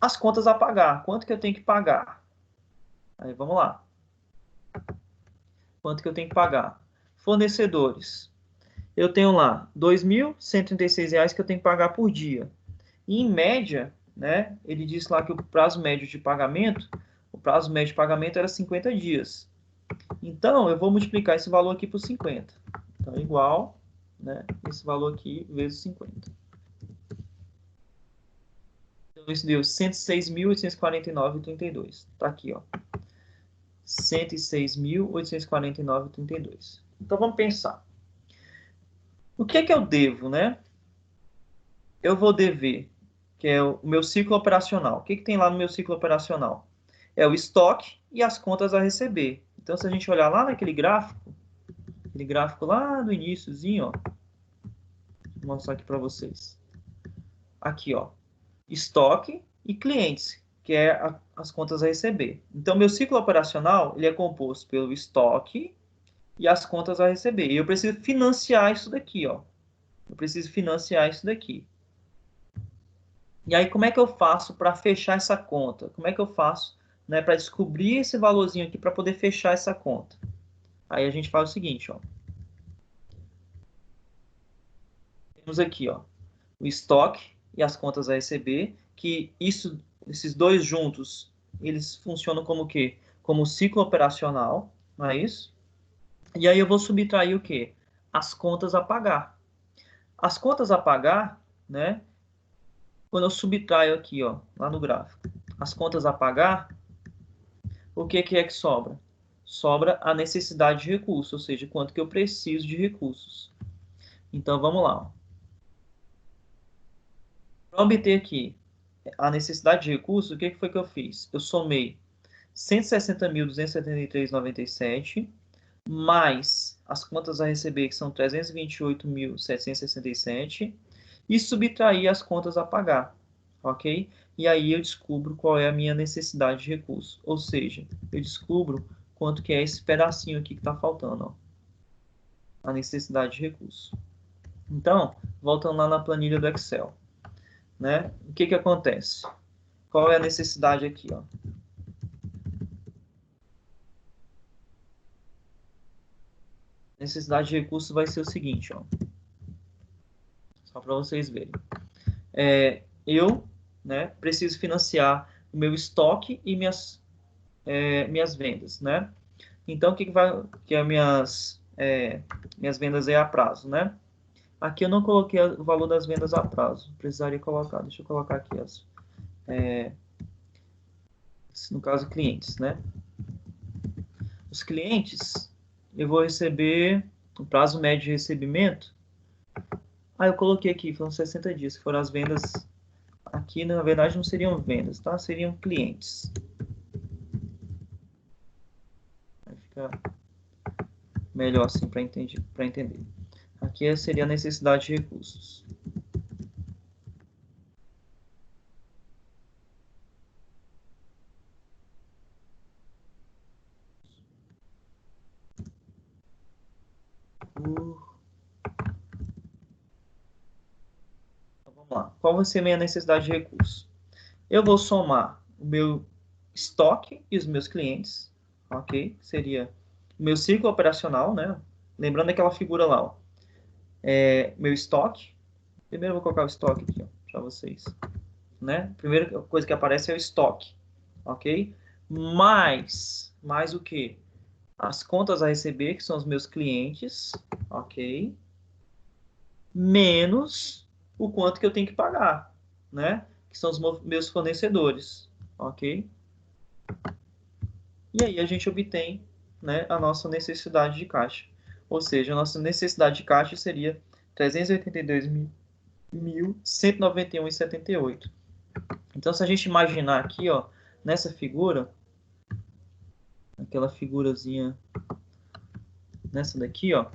as contas a pagar, quanto que eu tenho que pagar? Aí, vamos lá. Quanto que eu tenho que pagar? Fornecedores. Eu tenho lá R$ 2.136 que eu tenho que pagar por dia. E, em média, né, ele disse lá que o prazo médio de pagamento era 50 dias. Então, eu vou multiplicar esse valor aqui por 50. Então, igual, né, esse valor aqui vezes 50. Então, isso deu 106.849,32. Tá aqui, ó. 106.849,32. Então, vamos pensar. O que é que eu devo, né? Eu vou dever, que é o meu ciclo operacional. O que que tem lá no meu ciclo operacional? É o estoque e as contas a receber. Então, se a gente olhar lá naquele gráfico lá do iniciozinho, ó, vou mostrar aqui para vocês. Aqui, ó, estoque e clientes, que é as contas a receber. Então, meu ciclo operacional, ele é composto pelo estoque e as contas a receber. E eu preciso financiar isso daqui, ó. Eu preciso financiar isso daqui. E aí, como é que eu faço para fechar essa conta? Como é que eu faço, né, para descobrir esse valorzinho aqui para poder fechar essa conta? Aí a gente faz o seguinte, ó. Temos aqui, ó, o estoque e as contas a receber, que esses dois juntos, eles funcionam como o quê? Como ciclo operacional, não é isso? E aí eu vou subtrair o quê? As contas a pagar. As contas a pagar, né? Quando eu subtraio aqui, ó, lá no gráfico, as contas a pagar, o que é que sobra? Sobra a necessidade de recursos, ou seja, quanto que eu preciso de recursos. Então, vamos lá. Para obter aqui a necessidade de recursos, o que foi que eu fiz? Eu somei 160.273,97 mais as contas a receber, que são 328.767, e subtrair as contas a pagar, ok? E aí eu descubro qual é a minha necessidade de recurso, ou seja, eu descubro quanto que é esse pedacinho aqui que está faltando, ó, a necessidade de recurso. Então, voltando lá na planilha do Excel, né? O que que acontece? Qual é a necessidade aqui, ó? Necessidade de recursos vai ser o seguinte, ó. Só para vocês verem. Eu, né, preciso financiar o meu estoque e minhas vendas, né? Então, o que que é minhas vendas é a prazo, né? Aqui eu não coloquei o valor das vendas a prazo. Precisaria colocar. Deixa eu colocar aqui no caso, clientes, né? Os clientes, eu vou receber o prazo médio de recebimento. Eu coloquei aqui, foram 60 dias. Se for as vendas, aqui na verdade não seriam vendas, tá? Seriam clientes. Vai ficar melhor assim para entender. Aqui seria a necessidade de recursos. Então, vamos lá. Qual vai ser a minha necessidade de recursos? Eu vou somar o meu estoque e os meus clientes, ok? Seria o meu ciclo operacional, né? Lembrando aquela figura lá, ó. Meu estoque. Primeiro eu vou colocar o estoque aqui, para vocês, né? A primeira coisa que aparece é o estoque, ok? Mais o que? As contas a receber, que são os meus clientes, ok? Menos o quanto que eu tenho que pagar, né? Que são os meus fornecedores, ok? E aí a gente obtém, né, a nossa necessidade de caixa. Ou seja, a nossa necessidade de caixa seria 382.191,78. Então, se a gente imaginar aqui, ó, nessa figura, aquela figurazinha, nessa daqui, ó,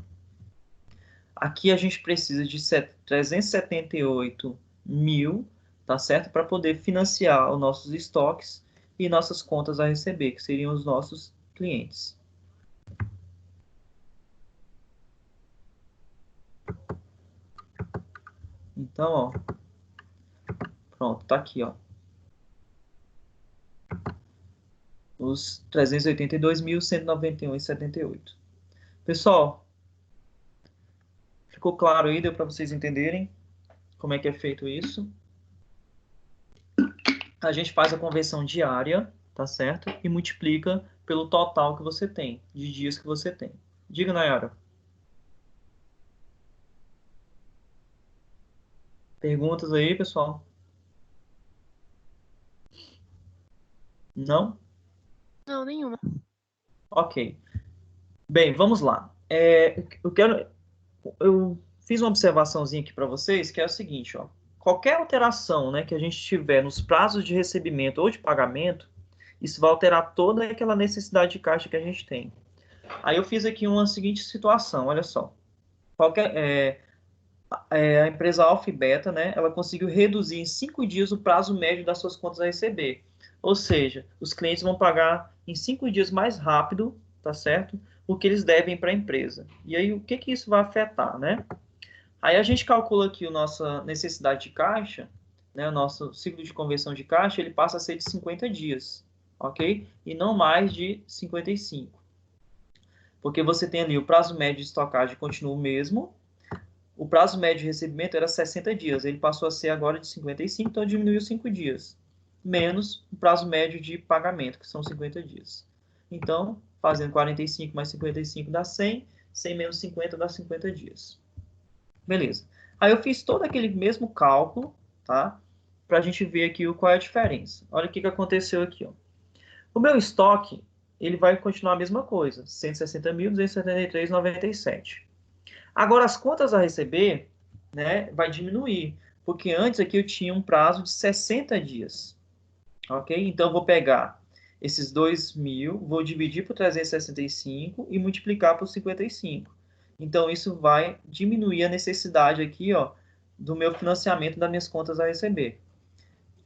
aqui a gente precisa de 378 mil, tá certo? Para poder financiar os nossos estoques e nossas contas a receber, que seriam os nossos clientes. Então, ó, pronto, tá aqui, ó. Os 382.191,78. Pessoal, ficou claro aí? Deu para vocês entenderem como é que é feito isso? A gente faz a conversão diária, tá certo? E multiplica pelo total que você tem, de dias que você tem. Diga, Nayara. Perguntas aí, pessoal? Não? Não, nenhuma. Ok. Bem, vamos lá. Eu fiz uma observaçãozinha aqui para vocês, que é o seguinte, ó. Qualquer alteração, né, que a gente tiver nos prazos de recebimento ou de pagamento, isso vai alterar toda aquela necessidade de caixa que a gente tem. Aí eu fiz aqui uma seguinte situação, olha só. A empresa Alfa e Beta, né, ela conseguiu reduzir em 5 dias o prazo médio das suas contas a receber. Ou seja, os clientes vão pagar em 5 dias mais rápido, tá certo? O que eles devem para a empresa. E aí, o que isso vai afetar, né? Aí a gente calcula aqui a nossa necessidade de caixa, né, o nosso ciclo de conversão de caixa, ele passa a ser de 50 dias, ok? E não mais de 55. Porque você tem ali o prazo médio de estocagem continua o mesmo, o prazo médio de recebimento era 60 dias, ele passou a ser agora de 55, então diminuiu 5 dias, menos o prazo médio de pagamento, que são 50 dias. Então, fazendo 45 mais 55 dá 100, 100 menos 50 dá 50 dias. Beleza. Aí eu fiz todo aquele mesmo cálculo, tá? Para a gente ver aqui qual é a diferença. Olha o que aconteceu aqui, ó. O meu estoque, ele vai continuar a mesma coisa, 160.273,97. Agora, as contas a receber, né, vai diminuir, porque antes aqui eu tinha um prazo de 60 dias, ok? Então, eu vou pegar esses 2.000, vou dividir por 365 e multiplicar por 55. Então, isso vai diminuir a necessidade aqui, ó, do meu financiamento das minhas contas a receber.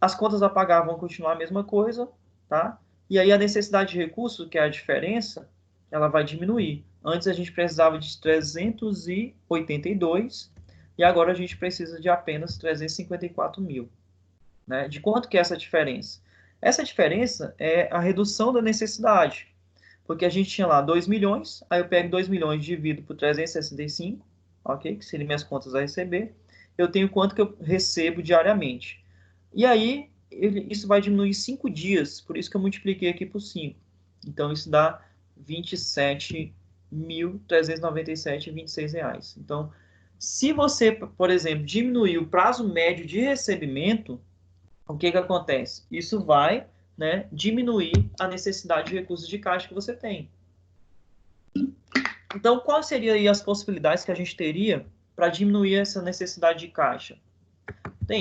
As contas a pagar vão continuar a mesma coisa, tá? E aí a necessidade de recurso, que é a diferença, ela vai diminuir. Antes a gente precisava de 382 e agora a gente precisa de apenas 354 mil. Né? De quanto que é essa diferença? Essa diferença é a redução da necessidade. Porque a gente tinha lá 2 milhões, aí eu pego 2 milhões e divido por 365, ok? Que seriam minhas contas a receber. Eu tenho quanto que eu recebo diariamente. E aí, isso vai diminuir 5 dias, por isso que eu multipliquei aqui por 5. Então, isso dá R$ 27.397,26. Então, se você, por exemplo, diminuir o prazo médio de recebimento, o que acontece? Isso vai, né, diminuir a necessidade de recursos de caixa que você tem. Então, quais seriam aí as possibilidades que a gente teria para diminuir essa necessidade de caixa?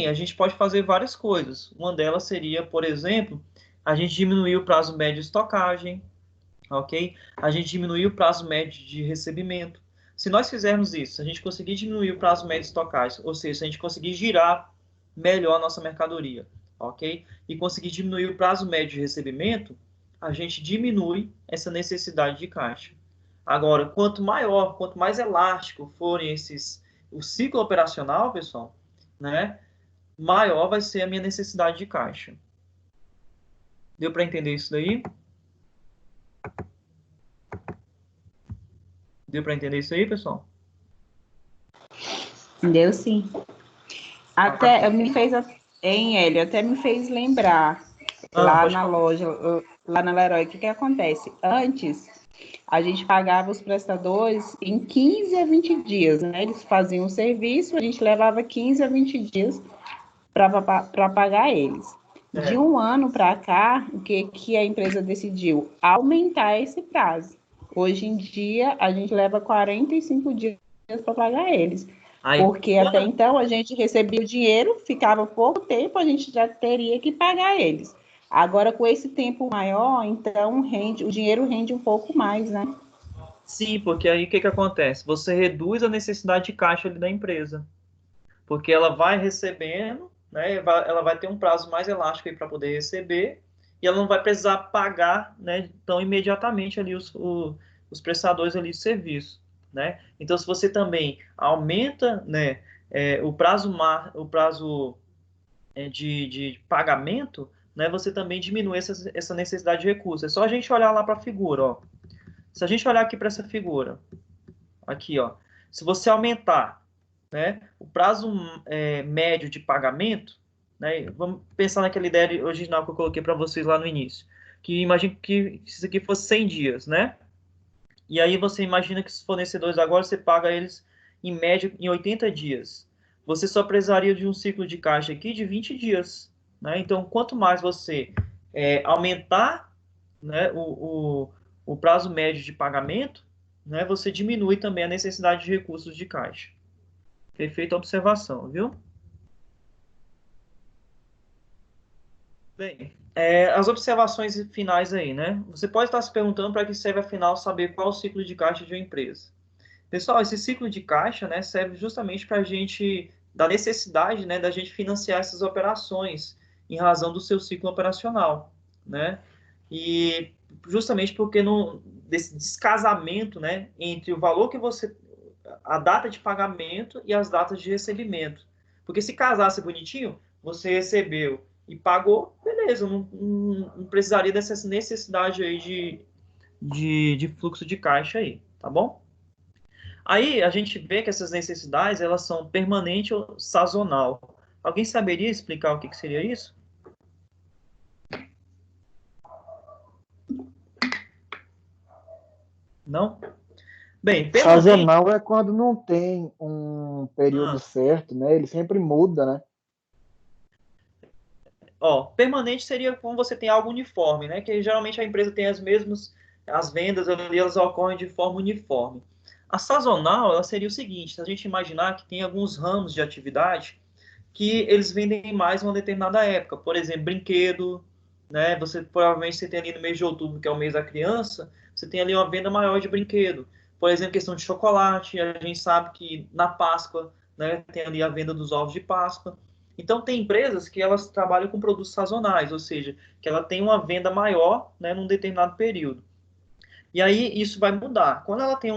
A gente pode fazer várias coisas. Uma delas seria, por exemplo, a gente diminuir o prazo médio de estocagem, ok? A gente diminuir o prazo médio de recebimento. Se nós fizermos isso, se a gente conseguir diminuir o prazo médio de estocagem, ou seja, se a gente conseguir girar melhor a nossa mercadoria, ok? E conseguir diminuir o prazo médio de recebimento, a gente diminui essa necessidade de caixa. Agora, quanto maior, quanto mais elástico forem o ciclo operacional, pessoal, né, maior vai ser a minha necessidade de caixa. Deu para entender isso daí? Deu para entender isso aí, pessoal? Deu sim. Até me fez, hein, Hélio, até me fez lembrar lá na loja, lá na Leroy, o que acontece? Antes, a gente pagava os prestadores em 15 a 20 dias, né? Eles faziam o serviço, a gente levava 15 a 20 dias para pagar eles. De um ano para cá, o que a empresa decidiu? Aumentar esse prazo. Hoje em dia, a gente leva 45 dias para pagar eles. Porque até então a gente recebia o dinheiro, ficava pouco tempo, a gente já teria que pagar eles. Agora, com esse tempo maior, então o dinheiro rende um pouco mais, né? Sim, porque aí o que acontece? Você reduz a necessidade de caixa ali da empresa. Porque ela vai recebendo, né? Ela vai ter um prazo mais elástico para poder receber, e ela não vai precisar pagar, né, tão imediatamente ali os prestadores ali de serviço, né? Então, se você também aumenta, né, o prazo de pagamento, né, você também diminui essa necessidade de recurso. É só a gente olhar lá para a figura, ó. Se a gente olhar aqui para essa figura, aqui, ó, se você aumentar, né, o prazo médio de pagamento, né, vamos pensar naquela ideia original que eu coloquei para vocês lá no início, que imagine que isso aqui fosse 100 dias, né? E aí você imagina que os fornecedores agora você paga eles em média em 80 dias. Você só precisaria de um ciclo de caixa aqui de 20 dias, né? Então, quanto mais você aumentar, né, o prazo médio de pagamento, né, você diminui também a necessidade de recursos de caixa. Perfeita observação, viu? Bem, as observações finais aí, né? Você pode estar se perguntando para que serve, afinal, saber qual é o ciclo de caixa de uma empresa. Pessoal, esse ciclo de caixa, né, serve justamente para a gente, da necessidade, né, da gente financiar essas operações em razão do seu ciclo operacional, né? E justamente porque desse descasamento, né, entre o valor que você, a data de pagamento e as datas de recebimento. Porque se casasse bonitinho, você recebeu e pagou, beleza, não precisaria dessa necessidade aí de fluxo de caixa aí, tá bom? Aí a gente vê que essas necessidades elas são permanente ou sazonal. Alguém saberia explicar o que seria isso? Não? Bem, permanente... Sazonal é quando não tem um período certo, né? Ele sempre muda, né? Permanente seria quando você tem algo uniforme, né? Que geralmente a empresa tem as vendas ali, elas ocorrem de forma uniforme. A sazonal, ela seria o seguinte, se a gente imaginar que tem alguns ramos de atividade que eles vendem mais em uma determinada época. Por exemplo, brinquedo, né? Provavelmente você tem ali no mês de outubro, que é o mês da criança, você tem ali uma venda maior de brinquedo. Por exemplo, questão de chocolate, a gente sabe que na Páscoa, né, tem ali a venda dos ovos de Páscoa. Então, tem empresas que elas trabalham com produtos sazonais, ou seja, que ela tem uma venda maior, né, num determinado período. E aí isso vai mudar. Quando ela tem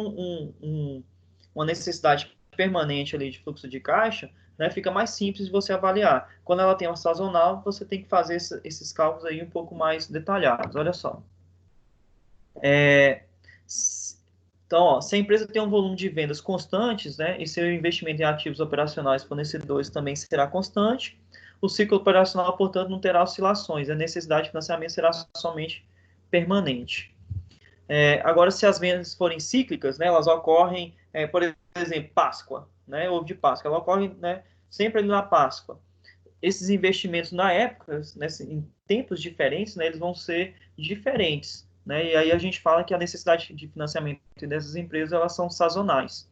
uma necessidade permanente ali de fluxo de caixa, né, fica mais simples de você avaliar. Quando ela tem uma sazonal, você tem que fazer esses cálculos aí um pouco mais detalhados. Olha só. Então, ó, se a empresa tem um volume de vendas constantes, né, e seu investimento em ativos operacionais fornecedores também será constante, o ciclo operacional, portanto, não terá oscilações. A necessidade de financiamento será somente permanente. Agora, se as vendas forem cíclicas, né, elas ocorrem, por exemplo, Páscoa, né, ovo de Páscoa, ela ocorre, né, sempre ali na Páscoa. Esses investimentos na época, né, em tempos diferentes, né, eles vão ser diferentes, né, e aí a gente fala que a necessidade de financiamento dessas empresas, elas são sazonais.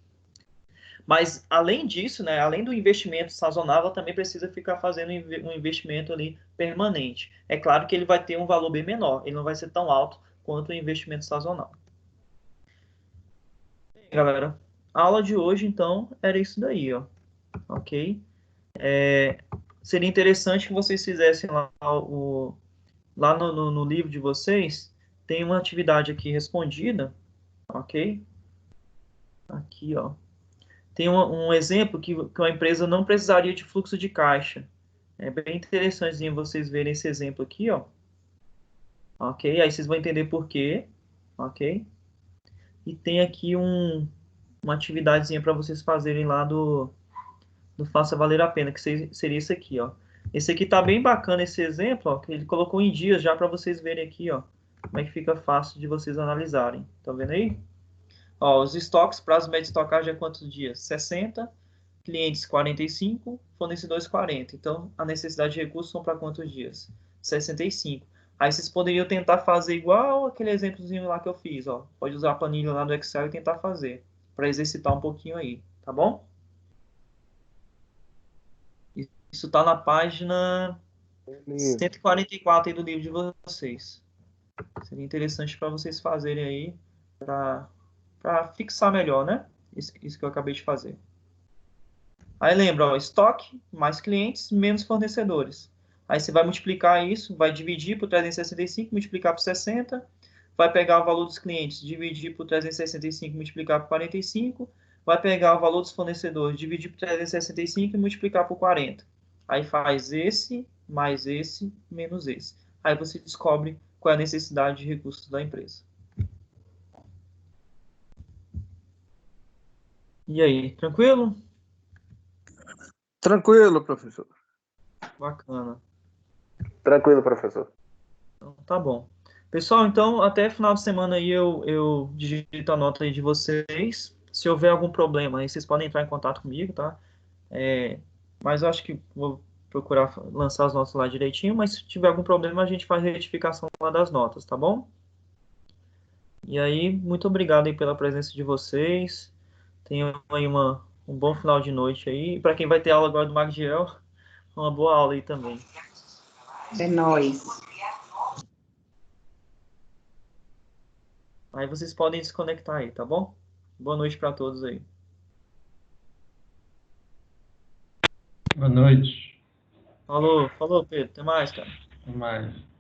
Mas, além disso, né, além do investimento sazonal, ela também precisa ficar fazendo um investimento ali permanente. É claro que ele vai ter um valor bem menor, ele não vai ser tão alto quanto o investimento sazonal. Bem, galera, a aula de hoje, então, era isso daí, ó. Ok? Seria interessante que vocês fizessem lá no livro de vocês, tem uma atividade aqui respondida, ok? Aqui, ó. Tem um exemplo que uma empresa não precisaria de fluxo de caixa. É bem interessante vocês verem esse exemplo aqui, ó. Ok? Aí vocês vão entender por quê, ok? E tem aqui uma atividadezinha para vocês fazerem lá do Faça Valer a Pena, que seria isso aqui, ó. Esse aqui tá bem bacana, esse exemplo, ó, que ele colocou em dias já para vocês verem aqui, ó, como é que fica fácil de vocês analisarem. Estão vendo aí? Ó, os estoques, prazo médio de estocagem é quantos dias? 60, clientes 45, fornecedores 40. Então, a necessidade de recursos são para quantos dias? 65. Aí vocês poderiam tentar fazer igual aquele exemplozinho lá que eu fiz, ó. Pode usar a planilha lá do Excel e tentar fazer, para exercitar um pouquinho aí, tá bom? Isso está na página 144 aí do livro de vocês. Seria interessante para vocês fazerem aí, para fixar melhor, né? Isso que eu acabei de fazer. Aí lembra, ó, estoque, mais clientes, menos fornecedores. Aí você vai multiplicar isso, vai dividir por 365, multiplicar por 60, vai pegar o valor dos clientes, dividir por 365, multiplicar por 45, vai pegar o valor dos fornecedores, dividir por 365 e multiplicar por 40. Aí faz esse, mais esse, menos esse. Aí você descobre qual é a necessidade de recursos da empresa. E aí, tranquilo? Tranquilo, professor. Bacana. Tranquilo, professor. Então, tá bom. Pessoal, então, até final de semana aí eu digito a nota aí de vocês. Se houver algum problema aí, vocês podem entrar em contato comigo, tá? Mas eu acho que vou procurar lançar as notas lá direitinho, mas se tiver algum problema, a gente faz retificação lá das notas, tá bom? E aí, muito obrigado aí pela presença de vocês. Tenham aí um bom final de noite aí. E para quem vai ter aula agora do Magdiel, uma boa aula aí também. É nóis. Aí vocês podem desconectar aí, tá bom? Boa noite para todos aí. Boa noite. Falou, Pedro. Até mais, cara. Até mais.